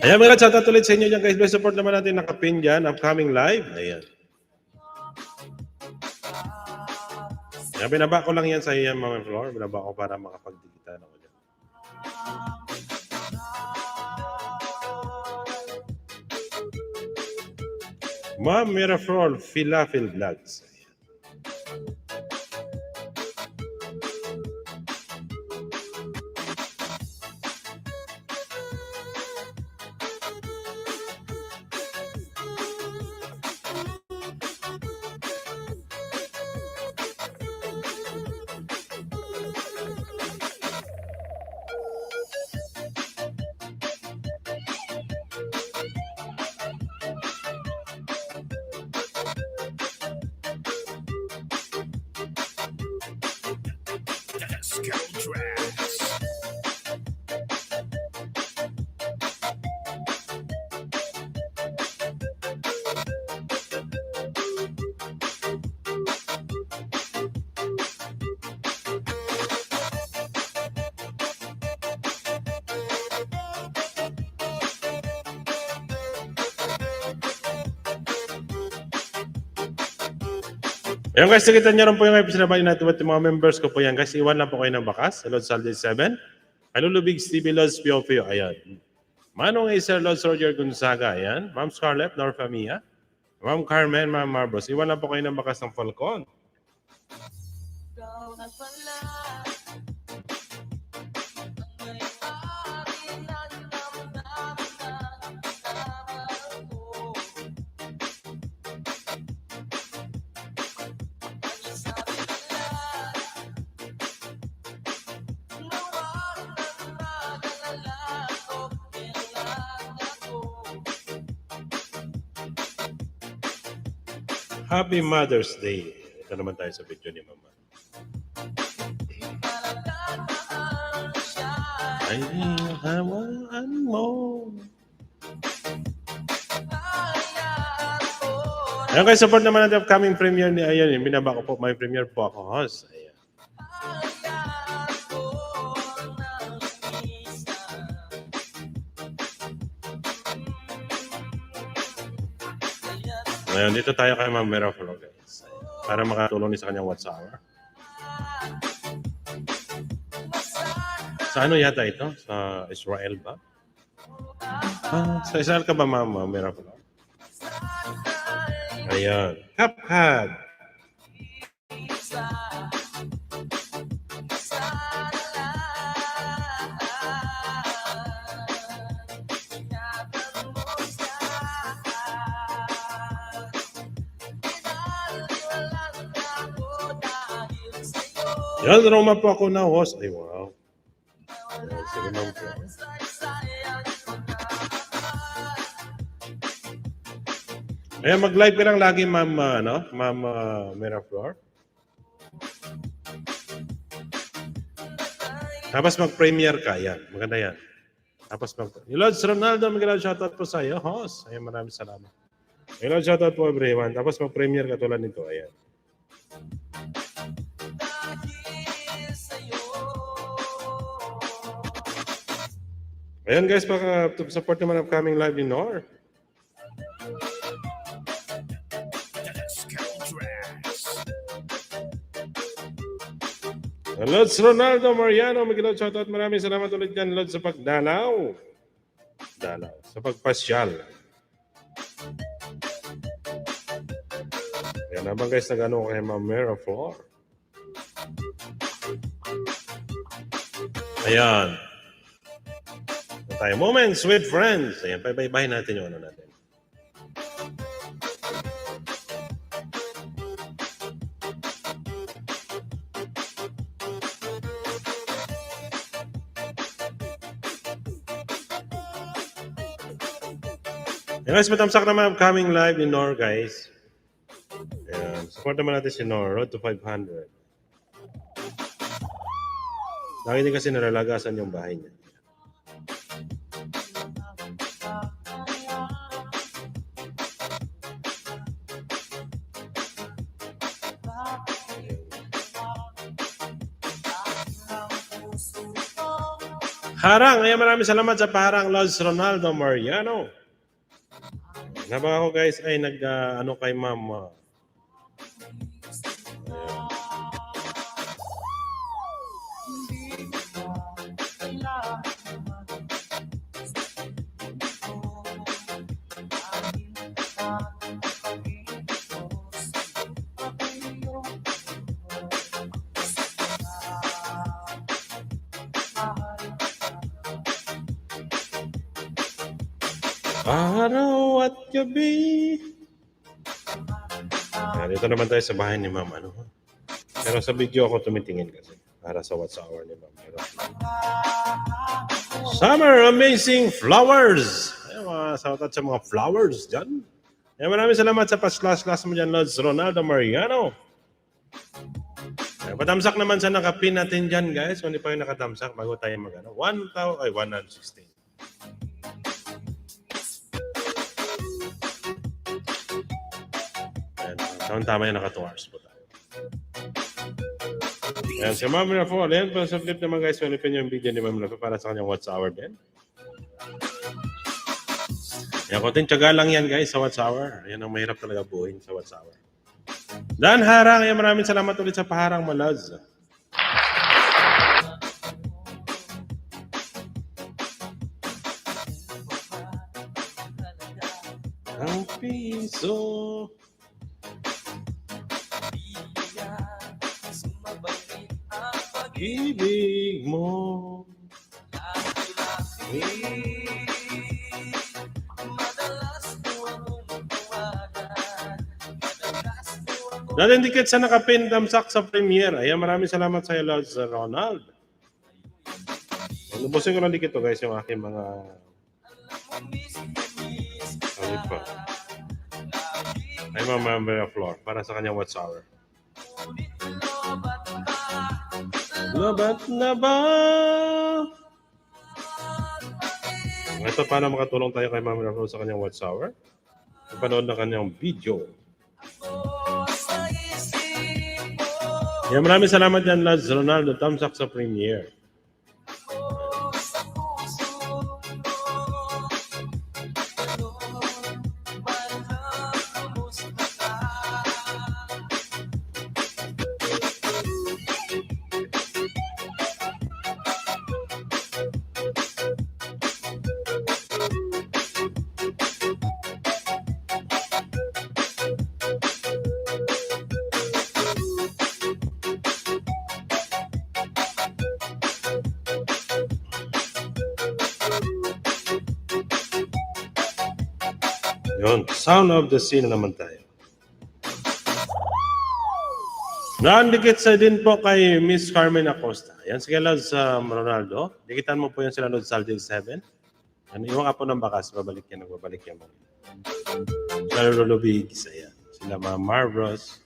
Speaker 1: Ayan, mga chat ulit sa inyo dyan guys. Best support naman natin nakapin dyan. Upcoming live. Ayan. Ayan, binaba ko lang yan sa iyo, Mama Flor. Binaba ko para makapag-digital ako dyan. Ma'am Miraflor, Philafil Vlogs. Ayun guys, nakita niyo rin po yung episode na bali natin with yung mga members ko po yan. Guys, iwan lang po kayo ng bakas. Lord Saldi 7. Lulubig Stevie Lods Pio Pio. Ayan. Manong Acer Lods Roger Gonzaga. Ayan. Ma'am Scarlett, Norfa Mia. Ma'am Carmen, Ma'am Marbos. Iwan lang po kayo ng bakas ng Falcon. Happy Mother's Day. Ito naman tayo sa video ni Mama. Ay, hawaan mo. Ayan guys, support naman natin upcoming premiere ni Ayan. Binaba ko po, may premiere po ako host. Ayan. Ngayon, dito tayo kay Ma'am Miraflor guys. Para makatulong sa kanyang watch hour. Sa ano yata ito? Sa Israel ba? Sa Israel ka ba, Ma'am Miraflor? Ayan. Kapkad. Yan, Roma po ako na host. Ay, wow. Yan, sige, ma'am po. Ayan, mag-live ka lang lagi, ma'am, ma'am Miraflor. Tapos mag-premiere ka, yan. Maganda yan. Tapos Lord Ronaldo, magandang shoutout po sa iyo, host. Ayan, maraming salamat. Hello, shoutout po everyone. Tapos mag-premiere ka tulad nito, ayan. Ayan guys, support naman upcoming live ni Nor. Lods Ronaldo Mariano, magandang shoutout. Maraming salamat ulit dyan, Lods, sa pagdalaw. Sa pagpasyal. Ayan naman guys, nag-ano kay Ma'am Mera Flor. Ayan. Tayo moments with friends. Ayan, bye-bye natin yung ano natin. Ayan guys, matamsak naman upcoming live ni Nor guys. Ayan, support naman natin si Nor, road to 500. Lagi din kasi nalalagasan yung bahay niya. Harang, ayan, maraming salamat sa paharang, Lods Ronaldo Mariano. Nabaka ako guys ay ano kay Ma'am. Araw at gabi. Ayan, dito naman tayo sa bahay ni Ma'am. Pero sa video ako tumitingin kasi para sa what's hour ni Ma'am. Summer Amazing Flowers. Ayan, shoutout sa mga flowers dyan. Ayan, maraming salamat sa pas-class mo dyan, Lods Ronaldo Mariano. Ayan, patamsak naman sa nakapin natin dyan, guys. Kung hindi pa yung nakatamsak, bago tayo mag-ano. 116. Tama yan, naka 2 hours po tayo. Ayan, si Ma'am Miraflor. Ayan, para sa flip naman guys, malipin yung video ni Ma'am Miraflor para sa kanyang what's hour din. Ayan, konting tiyaga lang yan guys sa what's hour. Ayan ang mahirap talaga buuin sa what's hour. Dan Harang, ayan, maraming salamat ulit sa paharang Malaz. Ang piso. Ibig mo. Daling dikit sa nakapin damsak sa premiere. Ayan, maraming salamat sa iyo, Lods Ronald. Lubusin ko lang dikit to guys, yung aking mga ano pa. Ay, Ma'am Miraflor para sa kanyang what's hour. Labat na ba? Ito, paano makatulong tayo kay Ma'am Miraflor sa kanyang what's hour? Ipanood na kanyang video. Yan, maraming salamat yan, Lods Ronaldo. Thumbs up sa premiere. Yun, sound of the scene naman tayo. Nakandikit sa din po kay Miss Carmen Acosta. Yan, sige Lods Ronaldo. Dikitan mo po yan sila Lods Saldin 7. Ano, iwan ka po ng bakas, babalik yan, nagbabalik yan. Sila Lolo Biggs, ayan. Sila mga Marvros.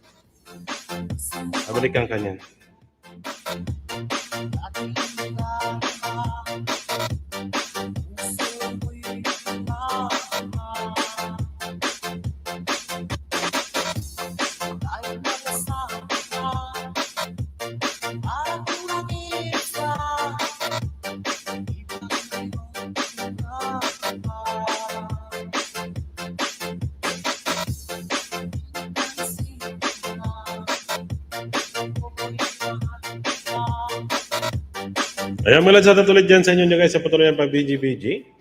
Speaker 1: Babalik ang kanyan. Ayan, mga lads, tulad dyan sa inyo guys sa patuloy ng pag-BG-BG.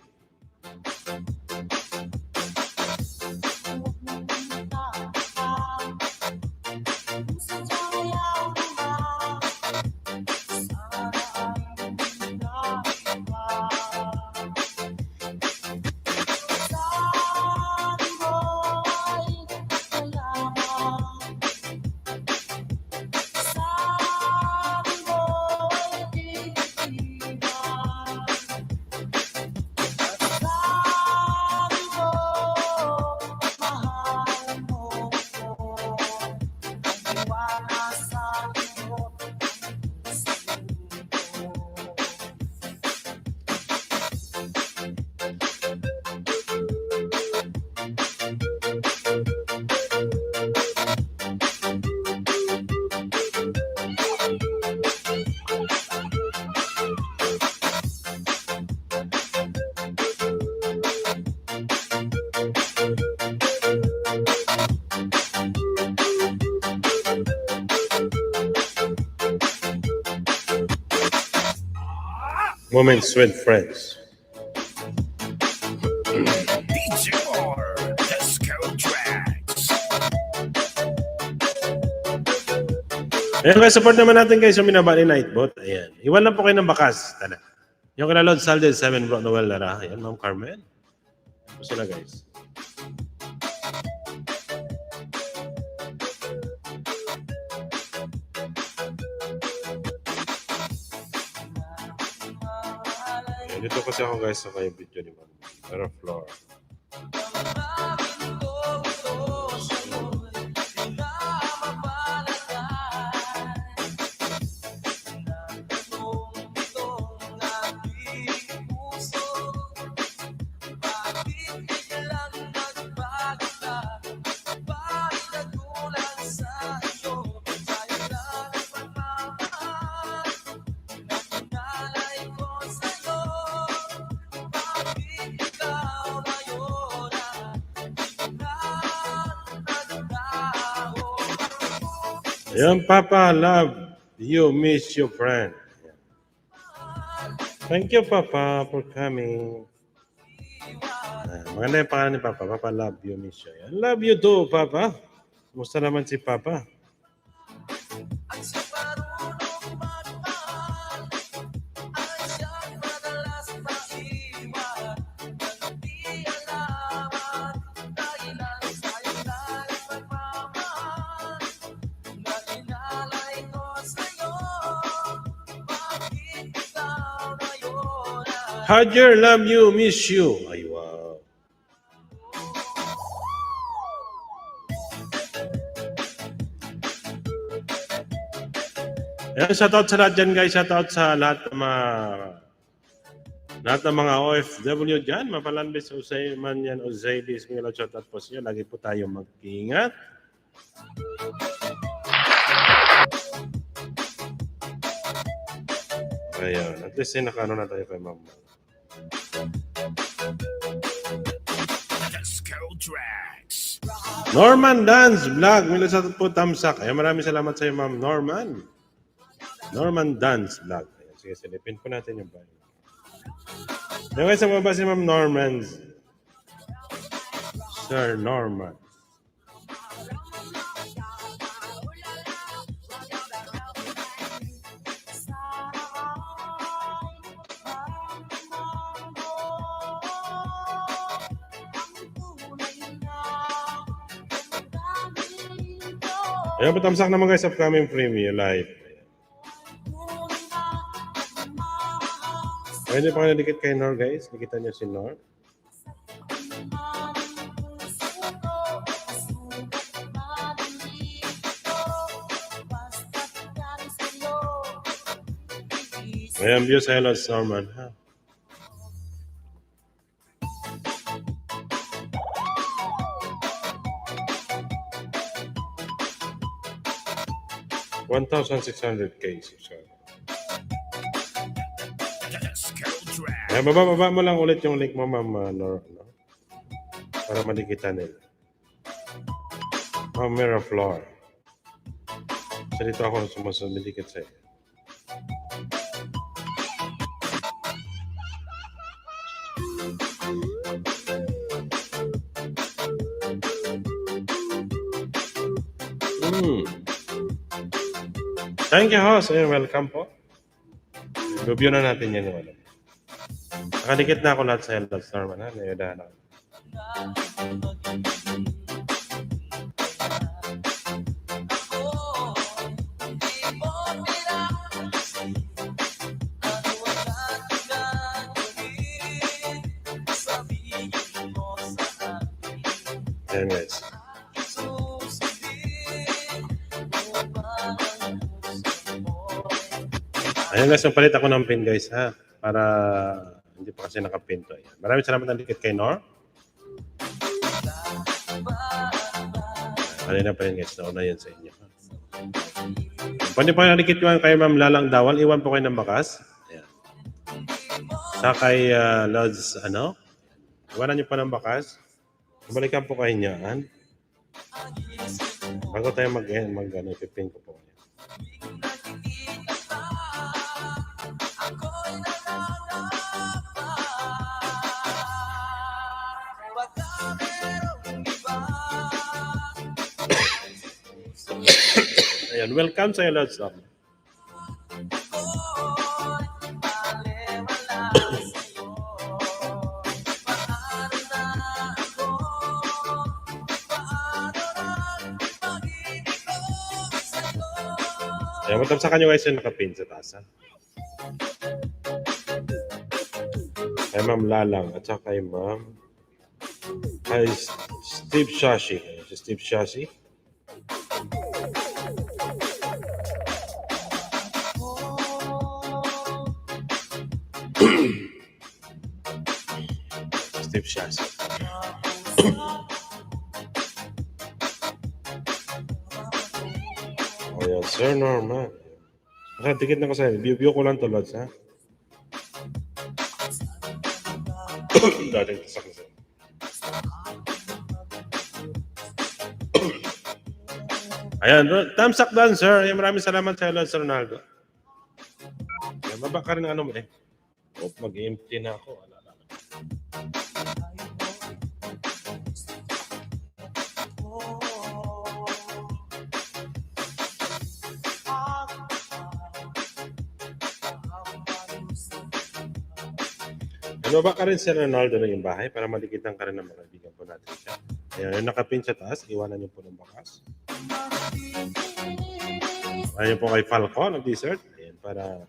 Speaker 1: Moments with friends. Ayan guys, support naman natin guys yung minaba ni Nightbot. Ayan. Iwan lang po kayo ng bakas. Tala. Yung kina Lord Saldin 7 Bro Noel Lara. Ayan, Ma'am Carmen. Ito sila guys. Dito kasi ako guys sa kayo video ni Ma'am. Pero floor. Ayan, Papa, love you, miss your friend. Thank you, Papa, for coming. Maganda yung pangalan ni Papa. Papa, love you, miss you. Ayan. Love you too, Papa. Kumusta naman si Papa? Roger, love you, miss you. Ay, wow. Ayan, shoutout sa lahat dyan guys. Shoutout sa lahat ng mga OFW dyan. Mapalanbis o sa man yan o Zaydis. Mga shoutout po sa inyo. Lagi po tayo mag-ingat. Ayan. At least nakano na tayo kay Mama. Norman Dance Vlog. Mila sa po tamsak. Ayan, maraming salamat sa iyo, Ma'am Norman. Norman Dance Vlog. Ayan, sige, silipin po natin yung bayo. Ayan guys, ang mababa si Ma'am Norman. Sir Norman. Ayan, patamsak naman guys, upcoming premium live. Ay, hindi pa kayo nadikit kay Nor guys. Dikitan niyo si Nor. Ayan, views sa Hello Norman. Ha? $1,600K subscriber. Ayan, baba mo lang ulit yung link mo, Ma'am Nor. No? Para madikitan nila. Ma'am Miraflor. So dito ako sumasumidikit sa'yo. Thank you, host. Ayun, welcome po. Review na natin yan. Wala. Nakadikit na ako lahat sa Hello Norman. Ha? Nayadahan ako. Ayan guys. Ayan guys, palit ako ng pin guys ha. Para hindi pa kasi nakapin to. Ayan. Maraming salamat ng dikit kay Nor. Kanina pa yun guys, nauna yan sa inyo. Pwede po yung nakikit ko kay Ma'am Lalang Dawal, iwan po kayo ng bakas. Ayan. Sa kay Lods, iwanan nyo pa ng bakas. Balikan po kayo niyan. Bago tayo ipipin ko po. Ayan, welcome sa Lods. Ayan, matamsakan nyo guys yung nakapin sa taas. Ha? Kay Ma'am Lalang at saka kay Steve Shashi. Si Steve Shashi. Steve Shashi. Ayan, Sir Norman. Nakadikit na ko sa'yo. View ko lang to, Lods, ha? Dating tasak na sa'yo. Ayan, thumbs up down, sir. Ayan, maraming salamat sa Lods Ronaldo. Ayan, baba ka rin ng mo eh. Mag-empty na ako. Ano ba ka rin si Ronaldo ng yung bahay para malikitan ka rin ng mga kaibigan po natin siya. Ayan, yung nakapin sa taas, iwanan niyo po ng bakas. Ayan po kay Falcon ng dessert. Ayan, para...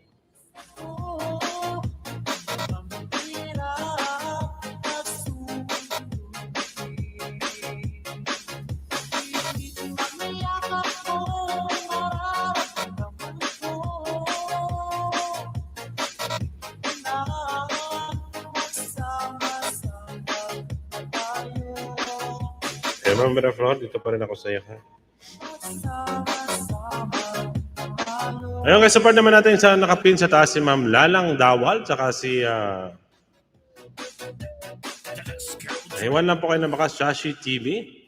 Speaker 1: Ma'am Miraflor, dito pa rin ako sa iyo, ha? Ayun, guys, support naman natin sa nakapin sa taas si Ma'am Lalang Dawal, tsaka si... Iwan lang po kayo ng bakas, Shashi TV.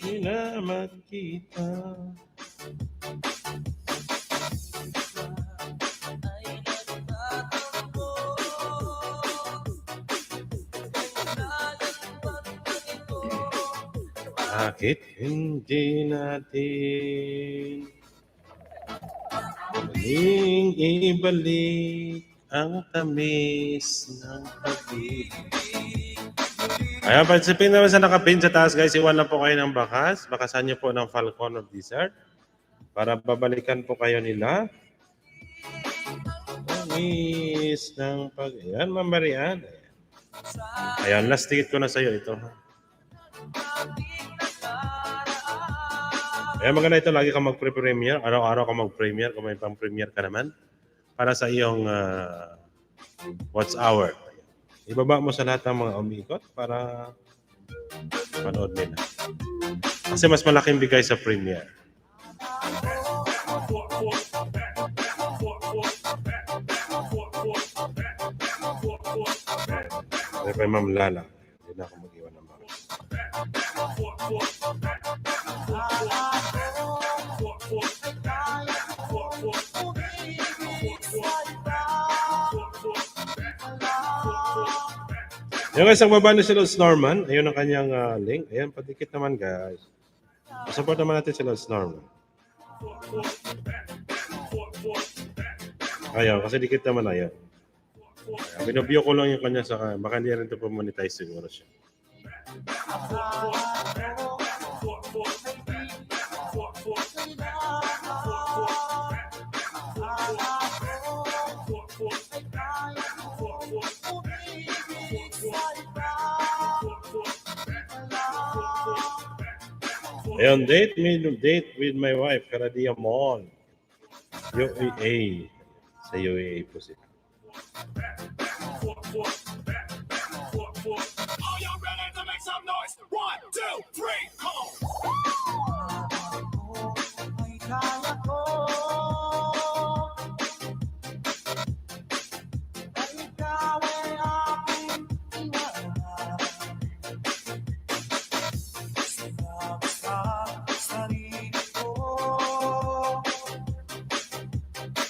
Speaker 1: Salamat kita. Bakit hindi natin Muling ibalik ang tamis ng pag-ibig. Ayan, participate naman sa nakapin sa taas guys. Iwan lang po kayo ng bakas. Bakasan niyo po ng Falcon of Desert. Para babalikan po kayo nila. Tamis ng pag-ibig. Ayan, Ma'am Marian. Ayan, last ticket ko na sa'yo ito. Ayan, maganda ito. Lagi kang mag-premiere. Araw-araw kang mag-premiere. Kung may pang-premiere ka naman. Para sa iyong watch hour. Ibaba mo sa lahat ng mga umikot para manood nila. Kasi mas malaking bigay sa premiere. Hindi pa Ma'am Lala. Hindi na ako mag-iwan ng mga. Yung guys, ang baba ni si Lods Norman, ayun ang kanyang link. Ayan, padikit naman guys. Support naman natin si Lods Norman. Ayun, kasi dikit naman ayun. Binobyo ko lang yung kanya sa baka hindi rin ito pa-monetize siguro siya. Ayun, date with my wife, Karadia Mall. UAA. Sa UAA po sila.
Speaker 2: Are you ready to make some noise? 1, 2, 3, come on!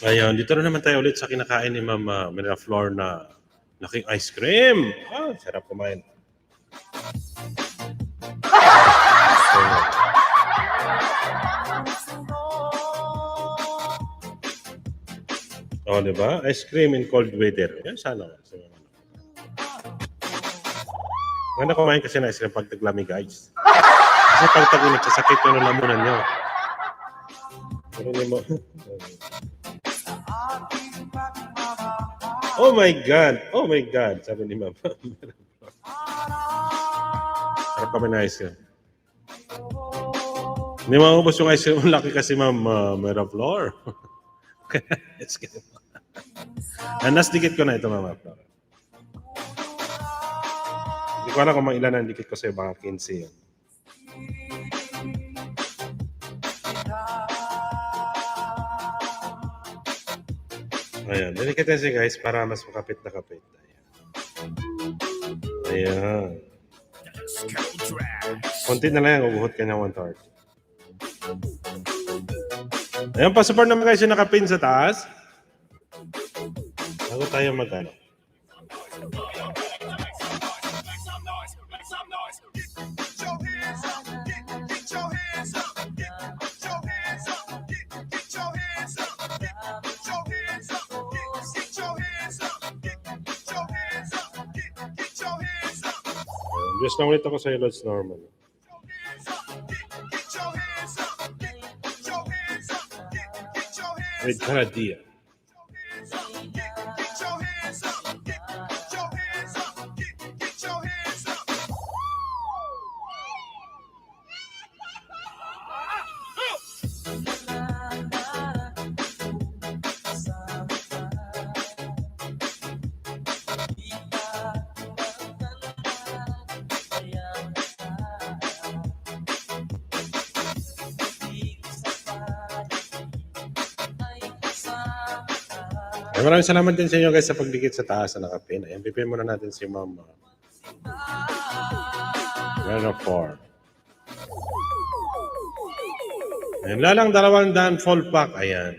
Speaker 1: Ayun, dito na naman tayo ulit sa kinakain ni Ma'am Manila Floor na laking ice cream. Ah, sarap kumain. Oh, di ba? Ice cream in cold weather. Yan sana. Ganda kumain kasi na ice cream pag taglamig, guys. Kasi pag tag-init, sasakit yung lalamunan nyo. Pero hindi mo. Oh my God! Oh my God! Sabi ni Ma'am. Sarap kami na ice cream. Hindi maubos yung ice cream. Laki kasi Ma'am Mera Floor. Let's go. Nas dikit ko na ito Ma'am Floor. Hindi ko alam kung mga ilan ang dikit ko sa'yo. Baka 15 yun. Ayan, delicate kasi guys para mas makapit na kapit. Ayan. Konti na lang, ubuhot ka niya 1/3. Ayan, pa-support naman guys yung nakapin sa taas. Bago tayo mag-ano. Just na ulit ako sa Lods Norman. With Karadia. Maraming salamat din sa inyo guys sa pagdikit sa taas na nakapin. Ayan, pipin muna natin si Ma'am. Well, 4. Ayan, lalang 200 full pack. Ayan.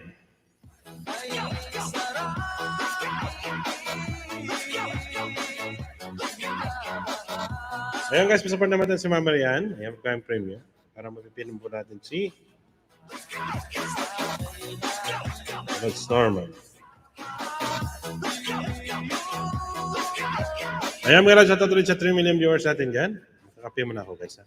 Speaker 1: Ayan guys, pasupport naman natin si Ma'am Marian. Ayan, magkayang premium. Para mapipinin po natin si That's normal. Ayan, mga sa tatuloy sa 3 million viewers natin dyan. Kakapi mo na ako, guys. Ha?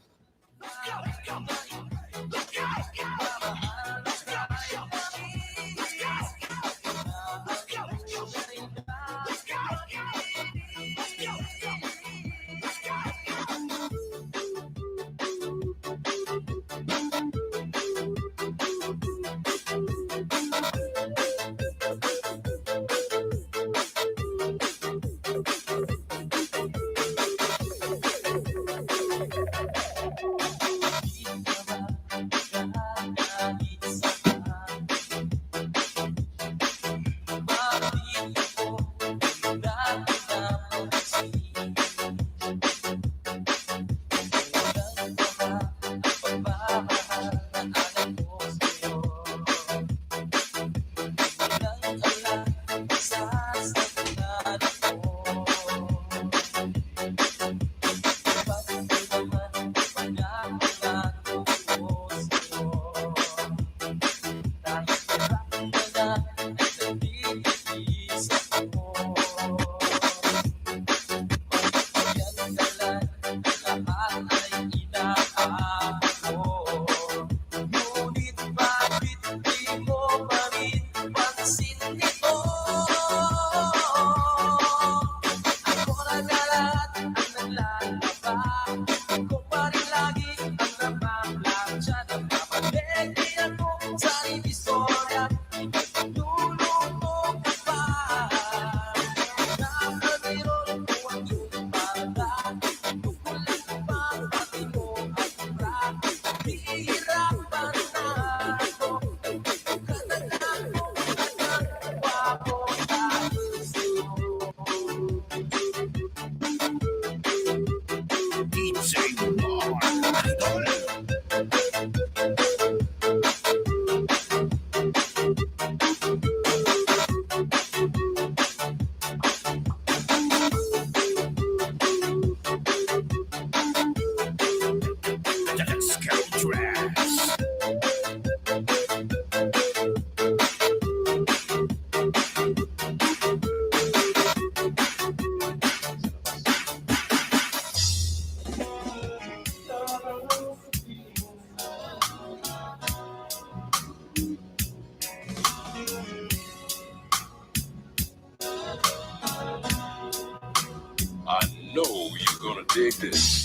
Speaker 2: I know you're gonna dig this.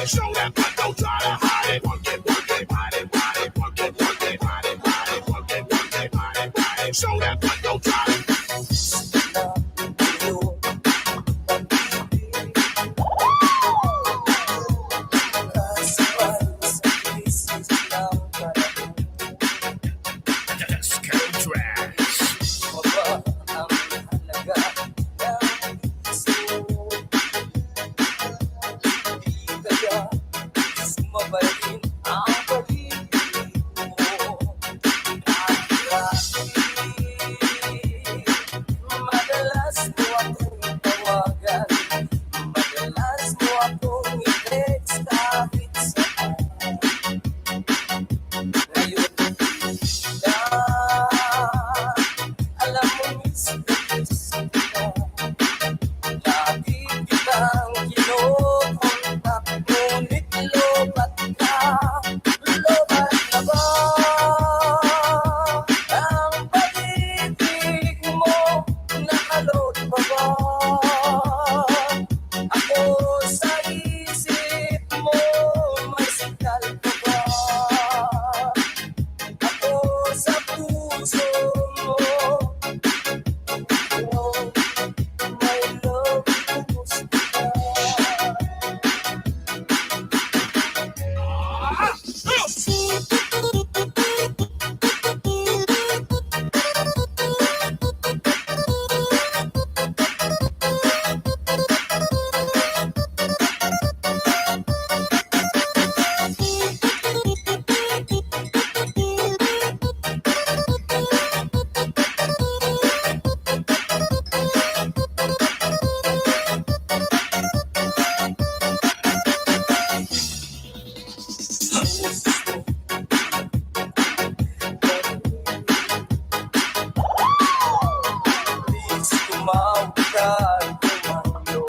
Speaker 2: Show that butt, don't try to hide it. Show that butt, don't try to.
Speaker 3: Ako sa puso mo. kumando.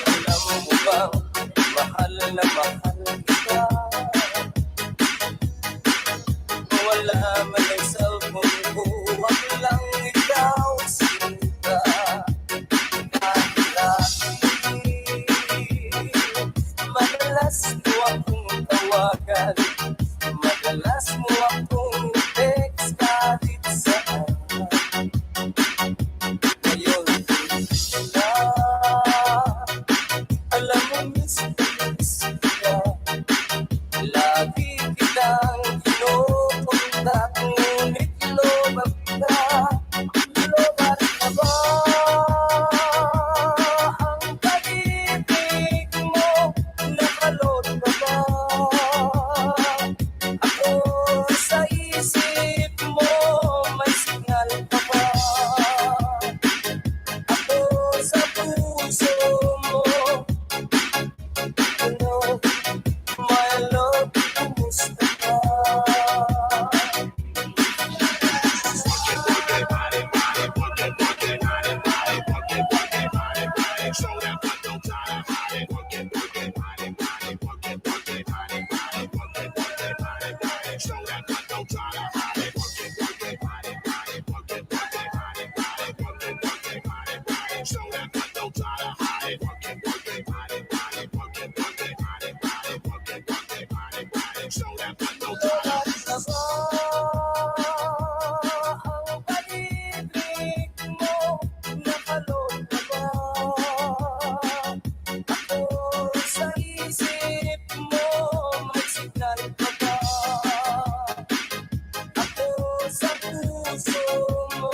Speaker 3: Alam mo bang mahal na mahal kita? Wala man ang cellphone ko, wag lang ikaw sinta. Kahit lagi, madalas mo akong tawagan, madalas mo akong text kahit saan. Ngayon na, alam mo miss ka, lagi kitang kinukontak, ngunit lobag ka. Lobag ka ba ang pag-ibig mo? Nakalot ka ba? Ako sa isip mo, may signal ka ba? Ako sa puso mo, hello, my love, kumusta ka? Ang pag-ibig mo, nakalot ka ba? Ako sa isip mo, may signal ka ba? Ako sa puso mo,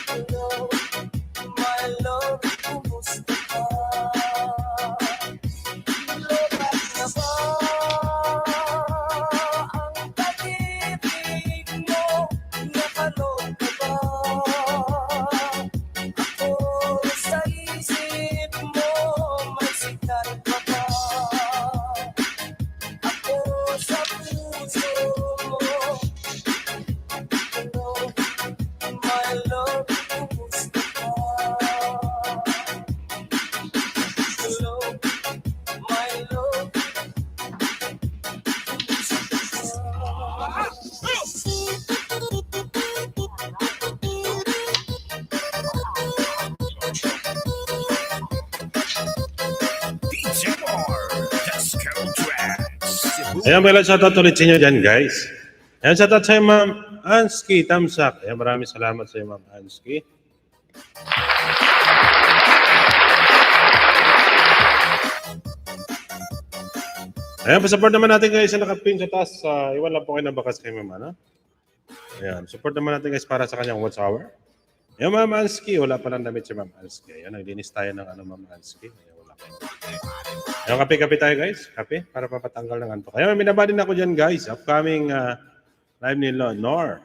Speaker 3: hello, my love, kumusta ka? Lobag ka ba? Ang pag-ibig mo, nakalot ka ba? Ako sa isip mo, may signal ka ba? Ako sa puso mo, hello, my love, kumusta ka? Hello, my love,
Speaker 2: DJ Mar, Disco Tracks.
Speaker 1: Ayan, may shoutout ulit sa inyo dyan, guys. Ayan, shoutout sa Ma'am Ansky Tamsak. Ayan, maraming salamat sa Ma'am Ansky. Ayan, pa-support naman natin guys sa nakapin sa taas. Iwan lang po kayo ng bakas kay Ma'am, ano? Ayan, support naman natin guys para sa kanyang watch hour. Ayan, Ma'am Ansky. Wala pa lang damit si Ma'am Ansky. Ayan, naglinis tayo ng Ma'am Ansky. Ayan, wala pa. Ayan, kape-kape tayo guys. Kape para papatanggal ng antok. Ayan, may binabadin ako dyan guys. Upcoming live ni Nor.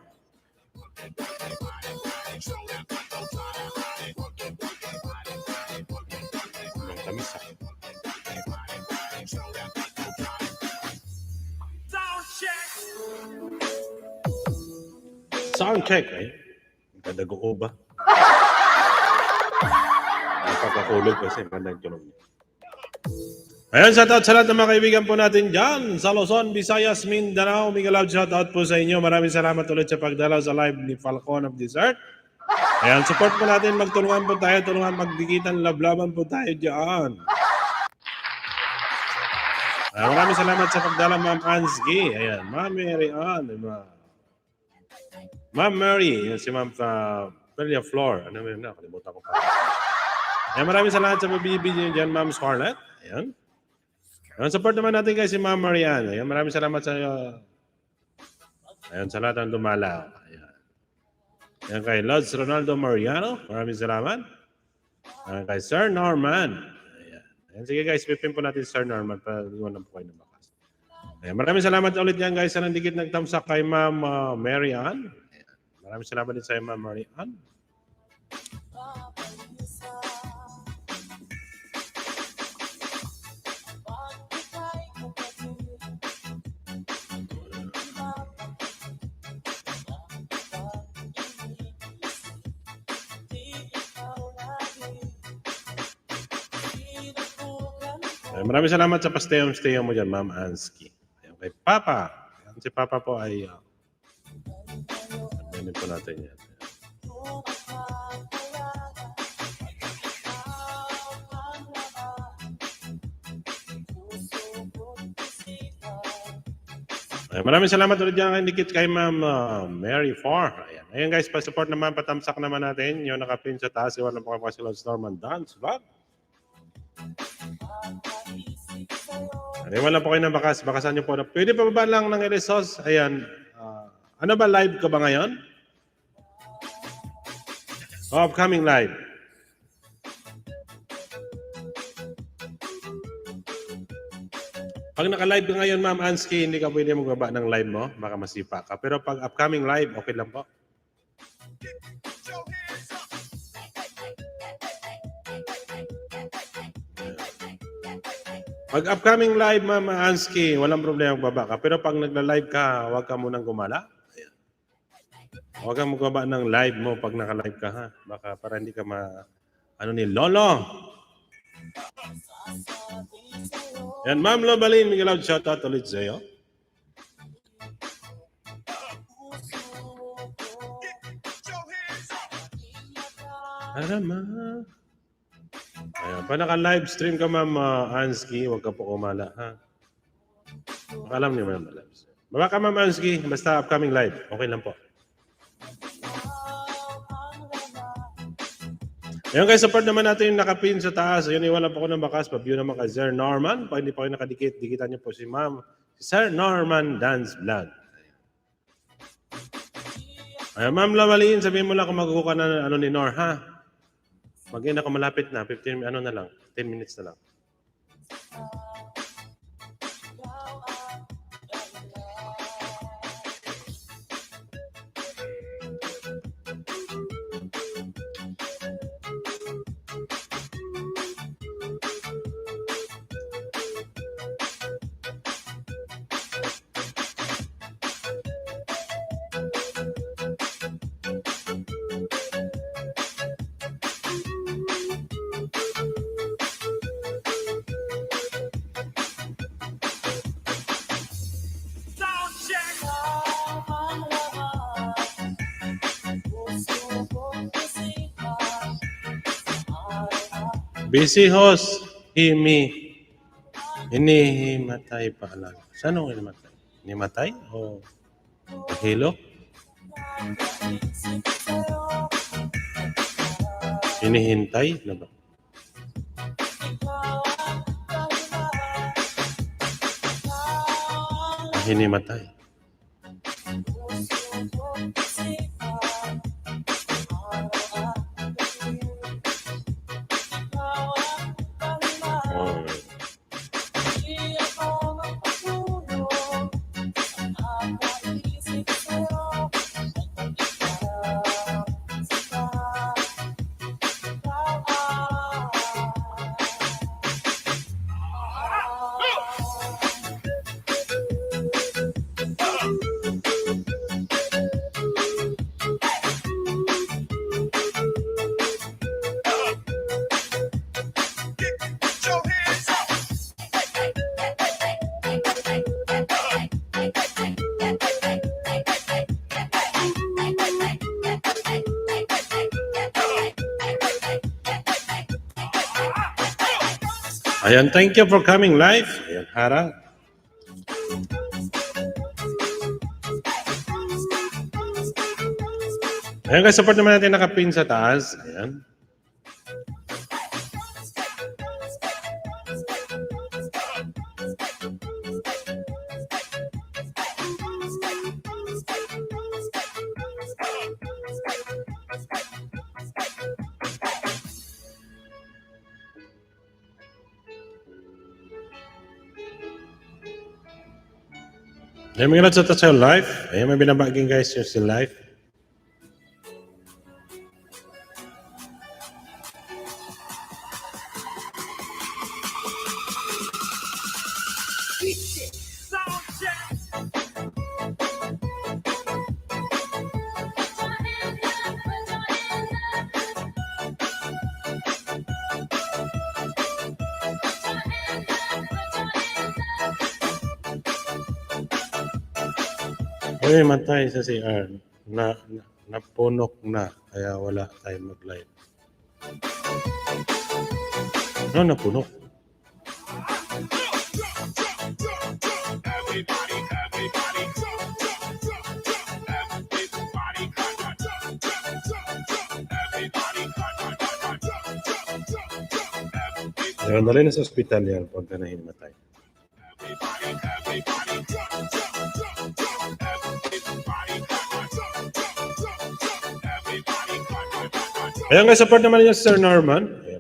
Speaker 1: Ang tamis ah. Sound check eh. Kadago ba? Napakakulog kasi magandang tunog niya. Ayan, shoutout sa lahat ng mga kaibigan po natin dyan sa Luzon, Visayas, Mindanao. Mega love shoutout po sa inyo. Maraming salamat ulit sa pagdalaw sa live ni Falcon of Desert. Ayan, support po natin. Magtulungan po tayo. Tulungan magdikitan. Lablaban po tayo dyan. Ayan, maraming salamat sa pagdalaw, Ma'am Ansky. Ayan, Ma'am Mary Ann. Ma'am Mary. Yan si Ma'am Pelia Flor. Ano yun na? Kalimutan ko pa. Ayan, maraming salamat sa mabibigyan dyan, Ma'am Scarlett. Ayan. Ayan, support naman natin guys si Ma'am Marianne. Ayan, maraming salamat sa ayan, sa lahat ng dumalaw. Ayan. Ayan kay Lods Ronaldo Mariano. Maraming salamat. Ayan kay Sir Norman. Ayan. Ayan, sige guys, pipin po natin Sir Norman para iwan lang po kayo ng bakas. Ayan, maraming salamat ulit yan guys sa nandikit nagtamsak kay Ma'am Marianne. Ayan. Maraming salamat din sa Ma'am Marianne. Maraming salamat sa pastayong mo dyan, Ma'am Ansky. Ayan, kay Papa. Ayan, si Papa po ay... ano po natin yan. Ay, maraming salamat ulit dyan kay Ma'am Mary Farr. Ayan. Ayan guys, pa-support naman, patamsak naman natin. Yung nakapin sa taas, iwan na po kasi Lord Norman Dance Vlog. Iwan lang po kayo ng bakas. Bakasan nyo po. Pwede pa ba lang ng Elisos? Ayan. Ano ba, live ka ba ngayon? Upcoming live. Pag naka-live ka ngayon, Ma'am Ansky, hindi ka pwede magbaba ng live mo. Baka masipa ka. Pero pag upcoming live, okay lang po. Pag upcoming live, Ma'am Ansky, walang problema magbaba ka. Pero pag nagla-live ka, huwag ka munang gumala. Ayan. Huwag kang magbaba ng live mo pag naka-live ka, ha? Baka para hindi ka ano ni Lolo. Yan, Ma'am Lobalin, Miguel Out, shoutout ulit sa'yo. Arama. Ayan, pa naka-live stream ka, Ma'am Ansky, huwag ka po kumala, ha? Alam niyo, Ma'am, live stream. Baba ka, Ma'am Ansky, basta upcoming live. Okay lang po. Ayan guys, support naman natin yung nakapin sa taas. Ayun, iwala po ko ng bakas. Pa-view naman kay Sir Norman. Pag hindi pa kayo nakadikit, dikitan niyo po si Ma'am. Si Sir Norman Dance Vlog. Ayan, Ma'am Lawalin, sabihin mo lang kung magkukuha na ano ni Nor, ha? Mag-in ako malapit na. 15, ano na lang. 10 minutes na lang. Busy host, hinihimatay pa lang. Saan ang hinimatay? Hinimatay o hilo? Hinihintay na ba? Hinimatay. Ayan, thank you for coming live. Ayan, harang. Ayan guys, support naman natin nakapin sa taas. Ayan. Ayan, mga sa taas yung live. Ayan, may binabaging guys yung still live. Ay, matay sa CR. Napunok na, kaya wala tayong mag-live. Ano napunok?
Speaker 2: Everybody, everybody, everybody,
Speaker 1: Ayun, dali na sa ospital yan pagka nahimatay. Ayan guys, support naman niyo si Sir Norman. Ayan.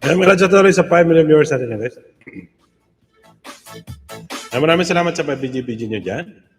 Speaker 1: Ayan, congratulatory sa 5 million viewers natin guys. Ayan, maraming salamat sa pag-BG-BG nyo dyan.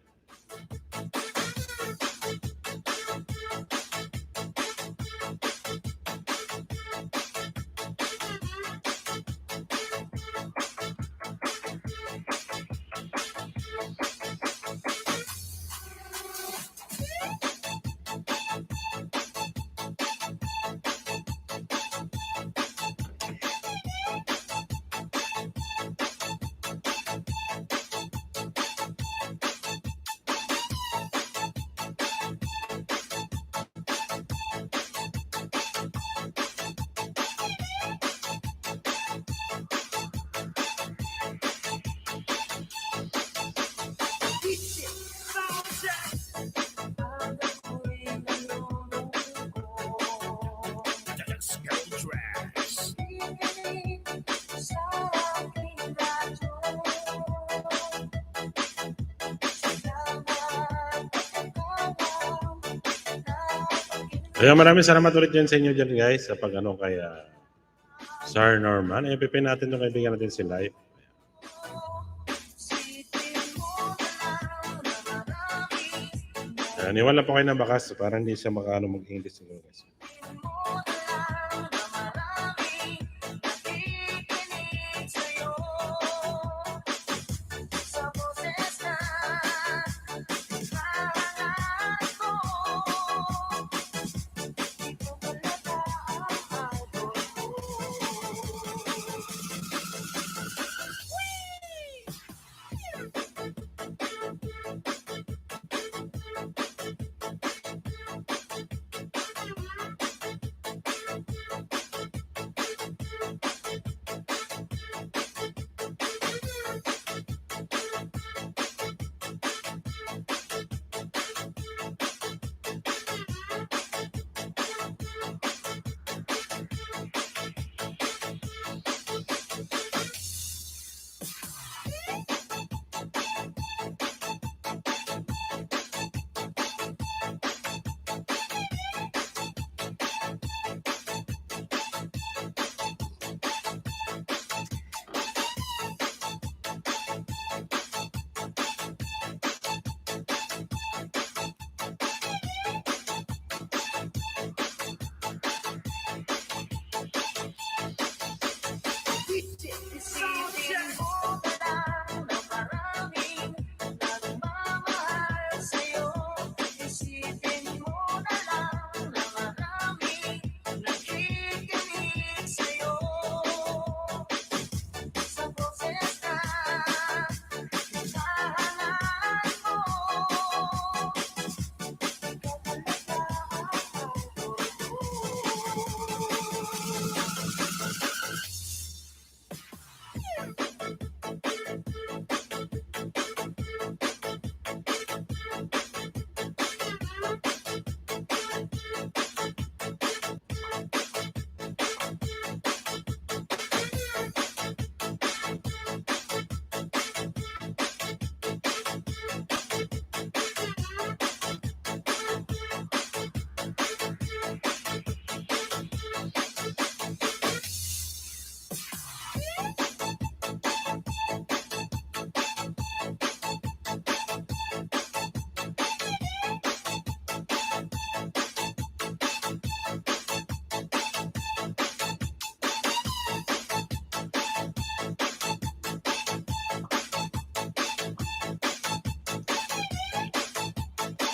Speaker 1: Ayan, maraming salamat ulit dyan sa inyo dyan guys sa pag-ano kay Sir Norman. Ipipin natin itong kaibigan natin si Live. Niwala po kayo ng bakas para hindi siya makaano mag-English siguro guys.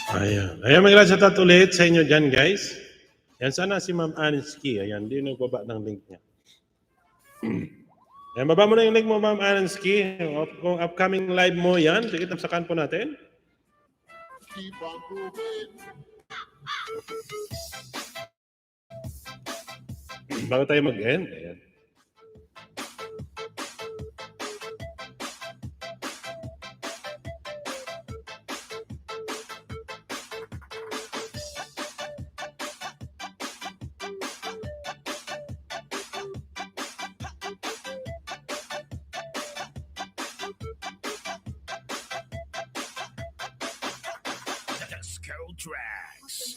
Speaker 1: Ayan. Ayan, may sa tat ulit sa inyo dyan, guys. Yan, sana si Ma'am Anski. Ayan, di nagbaba ng link niya. Ayan, baba mo na yung link mo, Ma'am Anski. Kung upcoming live mo yan, sige, tapsakan po natin.
Speaker 4: Keep on moving.
Speaker 1: Bago tayo mag-end. Ayan.
Speaker 2: Disco tracks.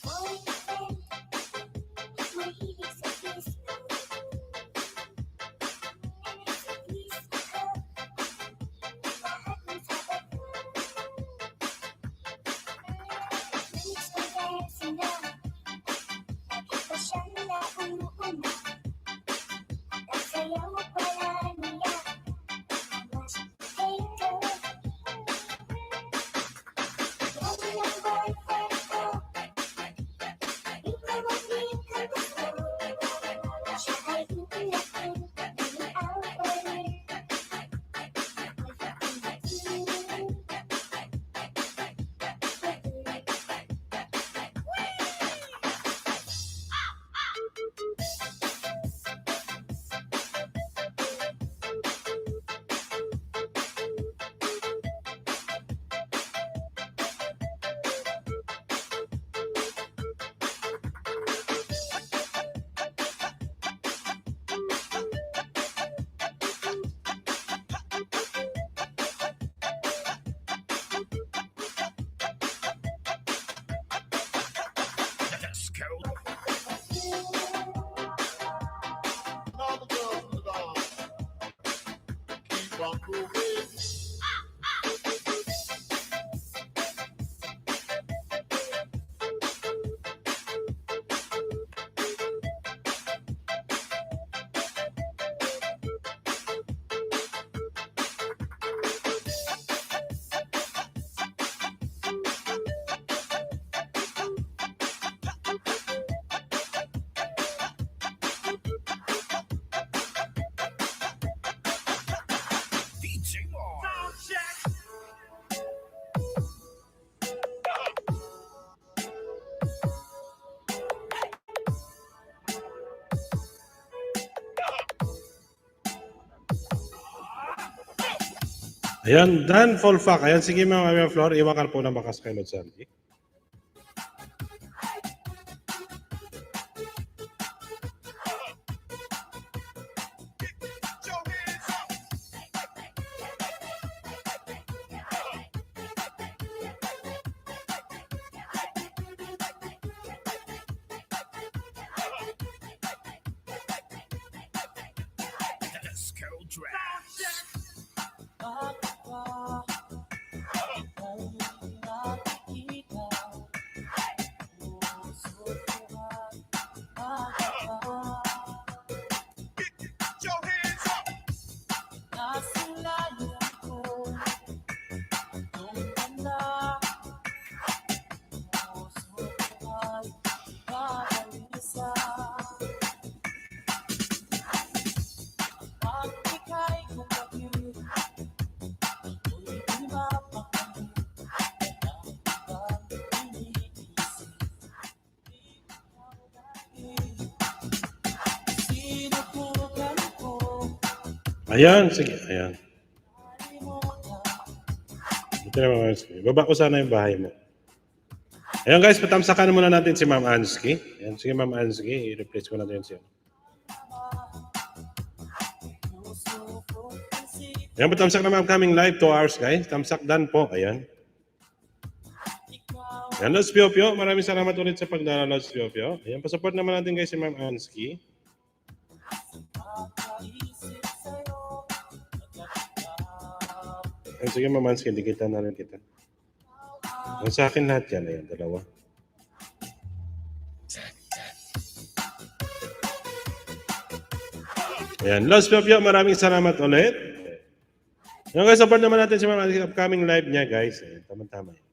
Speaker 2: Disco.
Speaker 4: All the girls in the dance. Keep on moving.
Speaker 2: DJ Mars.
Speaker 1: Ayan, Dan Folfak. Ayan, sige mga Flor, iwakar po ng bakas kay Lord Sandy.
Speaker 2: Your hands up. Disco tracks. Get your hands up.
Speaker 1: Ayan, sige. Ayan. Ito na Ma'am Anski. Baba ko sana yung bahay mo. Ayan guys, patamsakan muna natin si Ma'am Anski. Ayan, sige Ma'am Anski, i-replace ko natin siya. Ayan, patamsak na Ma'am coming live 2 hours guys. Tamsak dan po. Ayan. Ayan, Lods Pio Pio. Maraming salamat ulit sa pagdala, Lods Pio Pio. Ayan, pasupport naman natin guys si Ma'am Anski. Ayan, sige Ma'am Anski, dikitan na rin kita. Ayan, sa akin lahat yan. Ayan, dalawa. Ayan, Lods Pio Pio, maraming salamat ulit. Ayan guys, support naman natin si Ma'am Anski upcoming live niya guys. Ayan, tama-tama yan.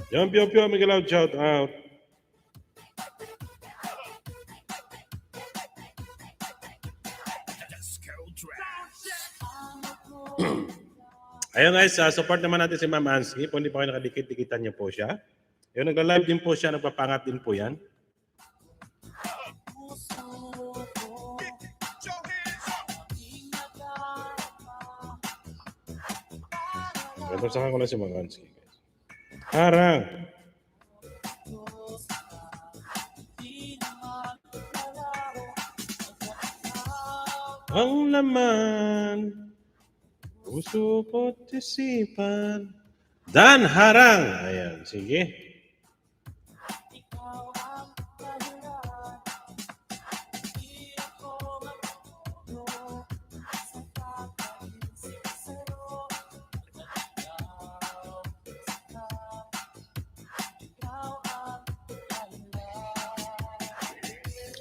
Speaker 1: Yan, Pio Pio, Miguel out, shout out. Ayun guys, support naman natin si Ma'am Ansky. Kung hindi pa kayo nakadikit-dikitan niyo po siya. Yung nagla-live din po siya, nagpapangat din po yan. Tapsakan ko lang si Ma'am Ansky. Harang! Ang laman, puso ko't isipan. Dan harang! Ayan, sige.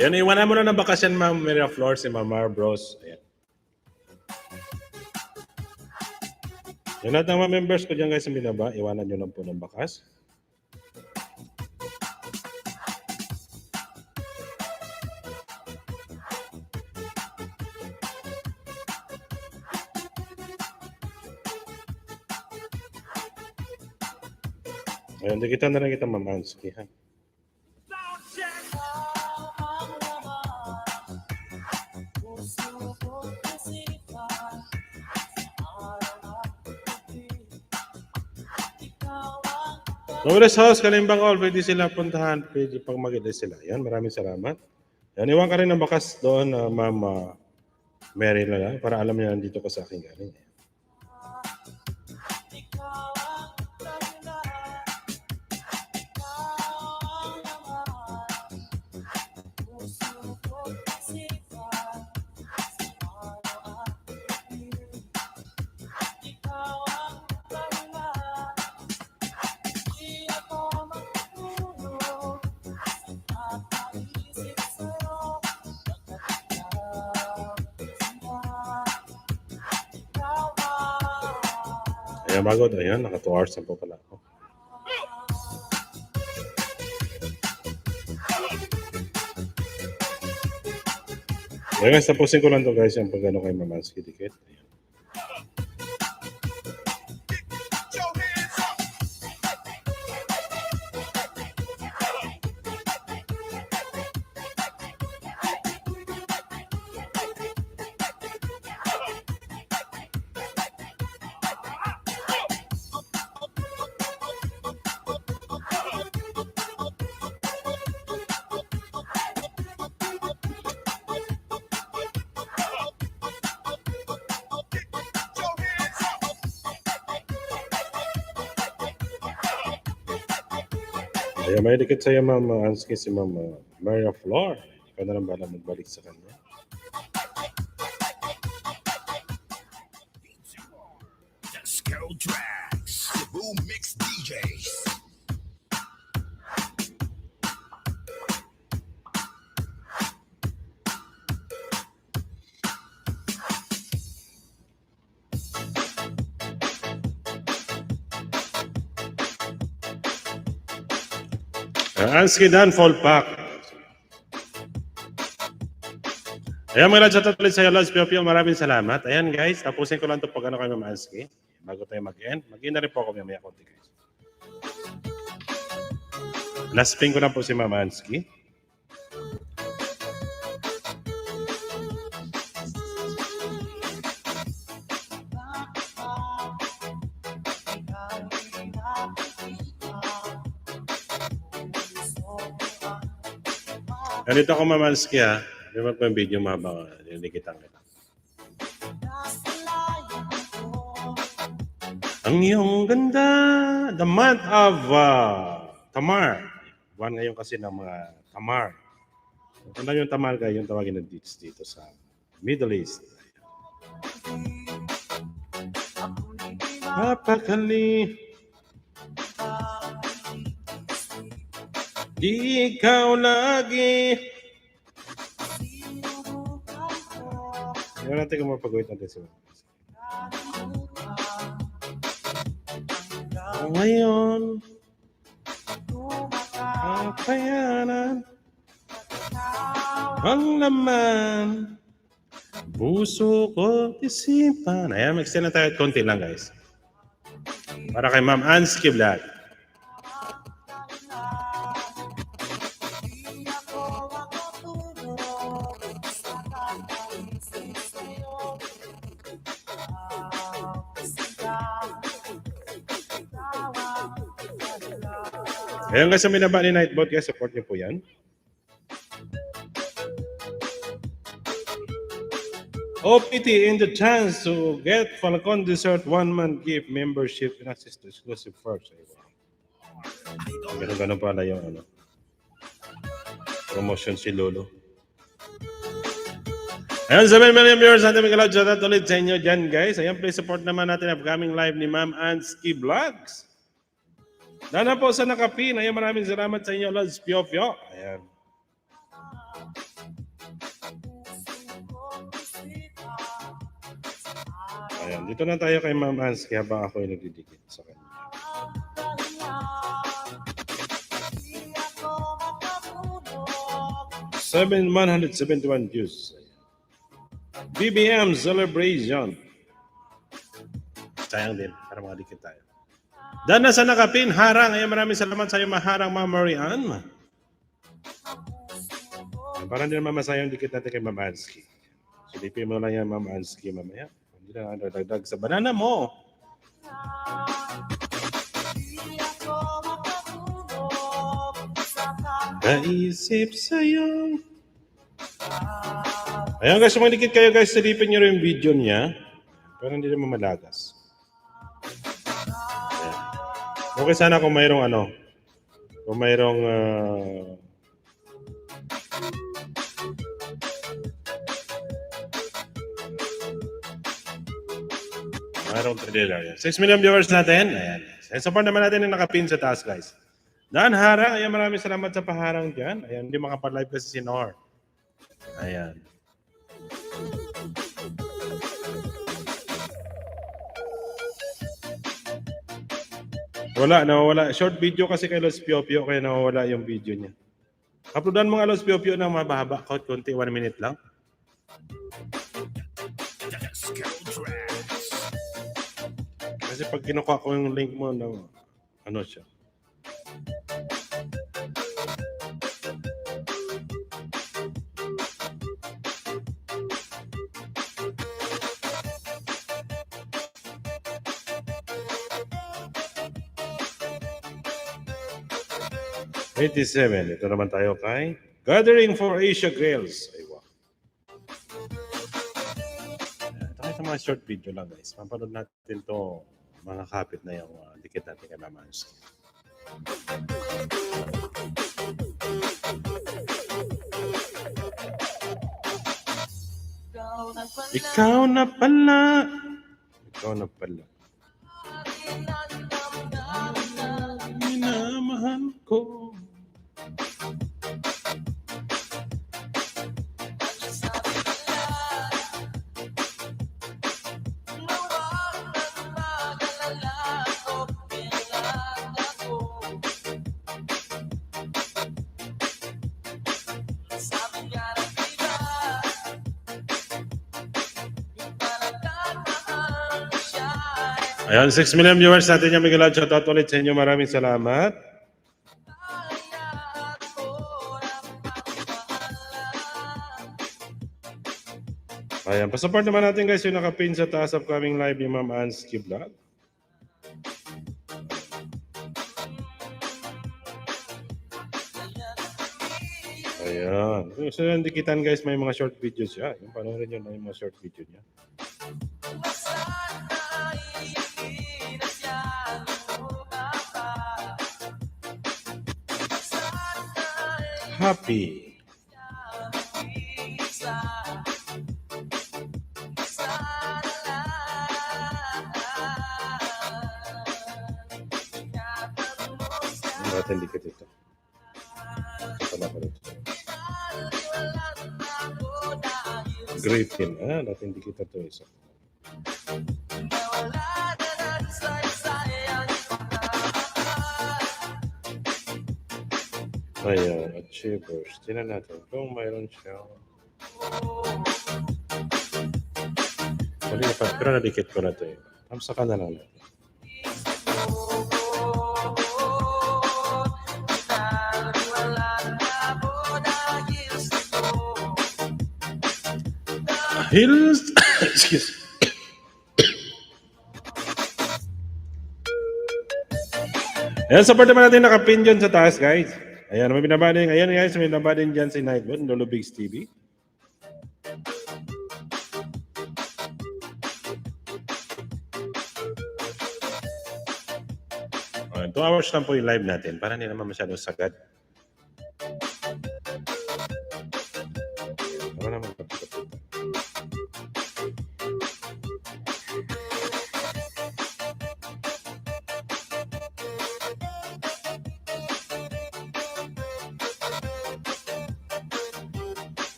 Speaker 1: Ayan, iwanan mo na ng bakasyon, Ma'am Maria Flor, si Ma'am Mar Bros. Ayan. Yung lahat ng mga members ko dyan guys sa binaba, iwanan nyo lang po ng bakas. Ayan, dikitan na lang kita, Ma'am Ansky, ha? Nobles House, Kalimbang All, pwede sila puntahan, pwede pag mag-ilis sila. Yan, maraming salamat. Yan, iwan ka rin ng bakas doon, Ma'am Mary Lala, para alam niya nandito ka sa akin galing. Ayan, bago na yan. Naka 2 hours na po pala ako. Ayan guys, tapusin ko lang to guys yung pag ano kay Ma'am Ansky dikit. Ayan. Ayan, may dikit sa'yo, Ma'am Ansky, si Ma'am Maria Flor. Ikaw na lang bala magbalik sa kanya.
Speaker 2: Disco Tracks, Cebu Mix DJs.
Speaker 1: Ansky Dan, full pack. Ayan mga lads, shoutout ulit sa'yo, Lods Pio Pio. Maraming salamat. Ayan guys, tapusin ko lang ito pag ano kay Ma'am Ansky. Bago tayo mag-end. Mag-end na rin po ako mamaya konti guys. Last ping ko na po si Ma'am Ansky. Ganito ako Ma'am Ansky ha. May mag yung video mahabang nilikitan kita. Ang iyong ganda, the month of Tamar. Buwan ngayon kasi ng mga Tamar. Kung yung Tamar kayo, yung tawagin ng dates dito sa Middle East. Napakali. Di ikaw lagi. Ngayon natin kung mapag-wait natin si Ma'am. Ngayon, Kayanan ang laman, puso ko isipan. Ayan, mag-extend na tayo at konti lang guys. Para kay Ma'am Ansky Vlog.
Speaker 3: Di ako makatulog sa kakaisip sa'yo.
Speaker 1: Ayan guys, sa minaba ni Nightbot guys, support niyo po yan. OPT in the chance to get Falcon Dessert 1-month gift membership and access to exclusive perks. Ganun pala yung ano, promotion si Lolo. Ayan, 7 million viewers natin. May kalawad shoutout ulit sa inyo dyan, guys. Ayan, please support naman natin upcoming live ni Ma'am Ansky Vlogs. Dana po sa nakapin. Ayan, maraming salamat sa inyo, Lods Pio Pio. Ayan. Ayan, dito na tayo kay Ma'am Ansky habang ako ay nagdidikit sa kanya. 171 views. BBM celebration. Sayang din, para makadikit tayo. Dana sa nakapin, harang. Ayan, maraming salamat sa iyo, maharang, Ma'am Marian. Para hindi naman masaya yung dikit natin kay Ma'am Ansky. Silipin mo lang yan, Ma'am Ansky, mamaya. Hindi na dagdag sa banana mo. Naisip sa'yo. Ayan guys, sumalikit kayo guys, silipin nyo rin yung video niya. Pero hindi naman malagas. Ayan. Okay sana kung mayroong ano. Kung mayroong mayroong trailer. 6 million viewers natin. Ayan. Support naman natin yung nakapin sa taas guys. Dan harang, ayan, maraming salamat sa paharang dyan. Ayan, hindi makapag-live kasi si Nor. Ayan. Nawawala. Short video kasi kay Los Pio Pio, kaya nawawala yung video niya. Uploadan mo nga Los Pio Pio na mababa, konti, 1 minute lang. Kasi pag kinukuha ko yung link mo, ano siya. '87. Ito naman tayo kay Gathering for Asia Girls. Aywa. Ito kayo sa mga short video lang guys. Papanood natin to mga kapit na yung dikit natin kay Mama Ansky. Ikaw na pala. Minamahal ko. Ayan, 6 million viewers natin yung Miguel. Shoutout ulit sa inyo. Maraming salamat. Ayan, pasupport naman natin guys yung nakapin sa taas upcoming live ni Ma'am Ansky Vlog. Ayan. So, yung dikitan guys, may mga short videos siya. Yung panoorin nyo na yung mga short video niya. Happy. Natin dikit ito. Ito pala ito. Griffin. Natin dikit ito isa. Ayan, achievers. Tingnan natin kung mayroon siya. Mali pa, pero nadikit ko na ito eh. Tamsa ka na lang natin. Hills! Excuse. Ayan, support naman natin nakapin dyan sa taas, guys. Ayan, may binaba din. Ayan, guys, may binaba din dyan si Nightbot, Lolo Bigs TV. Ayan, 2 hours lang po yung live natin para hindi naman masyadong sagad. Para naman kapit-kapit.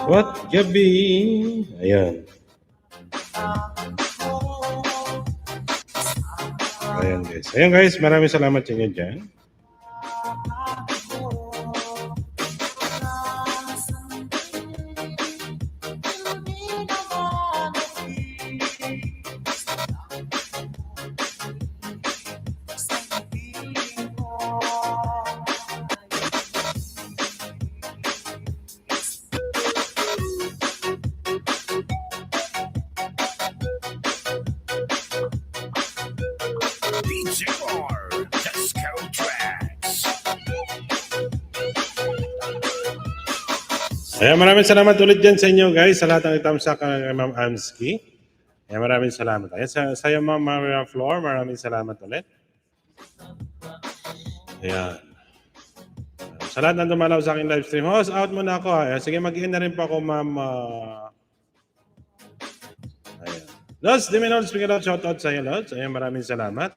Speaker 1: What gabi? Ayan. Ayan guys. Ayan guys, maraming salamat sa inyo dyan. Ayan, maraming salamat ulit dyan sa inyo guys, sa lahat ng itamsak kay Ma'am Amski. Ayan, maraming salamat. Ayan, sa iyo Ma'am Maria Flor, maraming salamat ulit. Ayan. Sa lahat ng dumalaw sa aking live stream, host out muna ako. Ayan, sige, mag-in na rin po ako Ma'am. Ayan. Lods, di minol, speaking out, shout out sa iyo Lods. Ayan, maraming salamat.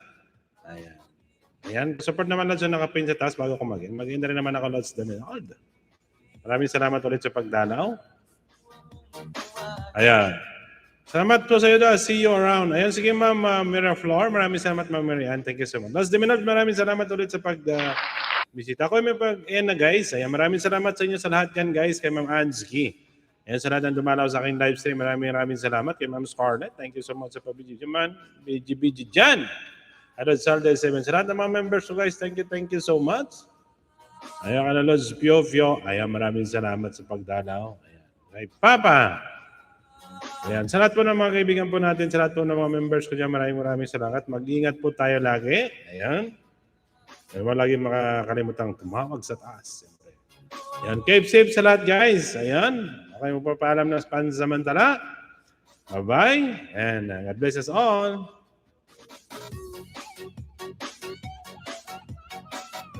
Speaker 1: Ayan. Ayan, support naman Lods yung nakapin sa taas bago ko mag-in. Mag-in na rin naman ako Lods, di minol. Maraming salamat ulit sa pagdalaw. Ayan. Salamat po sa iyo daw. See you around. Ayan, sige Ma'am Miraflor. Maraming salamat Ma'am Marian. Thank you so much. Last Diminod, maraming salamat ulit sa pag-bisita. Ako may pag-end na guys. Ayan, maraming salamat sa inyo sa lahat yan guys. Kay Ma'am Anski. Ayan, sa lahat ng dumalaw sa aking live stream. Maraming salamat. Kay Ma'am Scarlett. Thank you so much sa pag-BG. Man, BG dyan. Adod Salde 7. Sa lahat ng mga members so guys, thank you so much. Ayan ka na Lods Pio. Ayan, maraming salamat sa pagdalaw. Ayan. Kay Papa. Ayan. Sa lahat po ng mga kaibigan po natin, sa lahat po ng mga members ko dyan, maraming salamat. Mag-ingat po tayo lagi. Ayan. Ayan, wala lagi makakalimutang tumawag sa taas. Siyempre. Ayan. Keep safe sa lahat guys. Ayan. Okay, magpapaalam na pansamantala. Bye-bye. And God bless us all.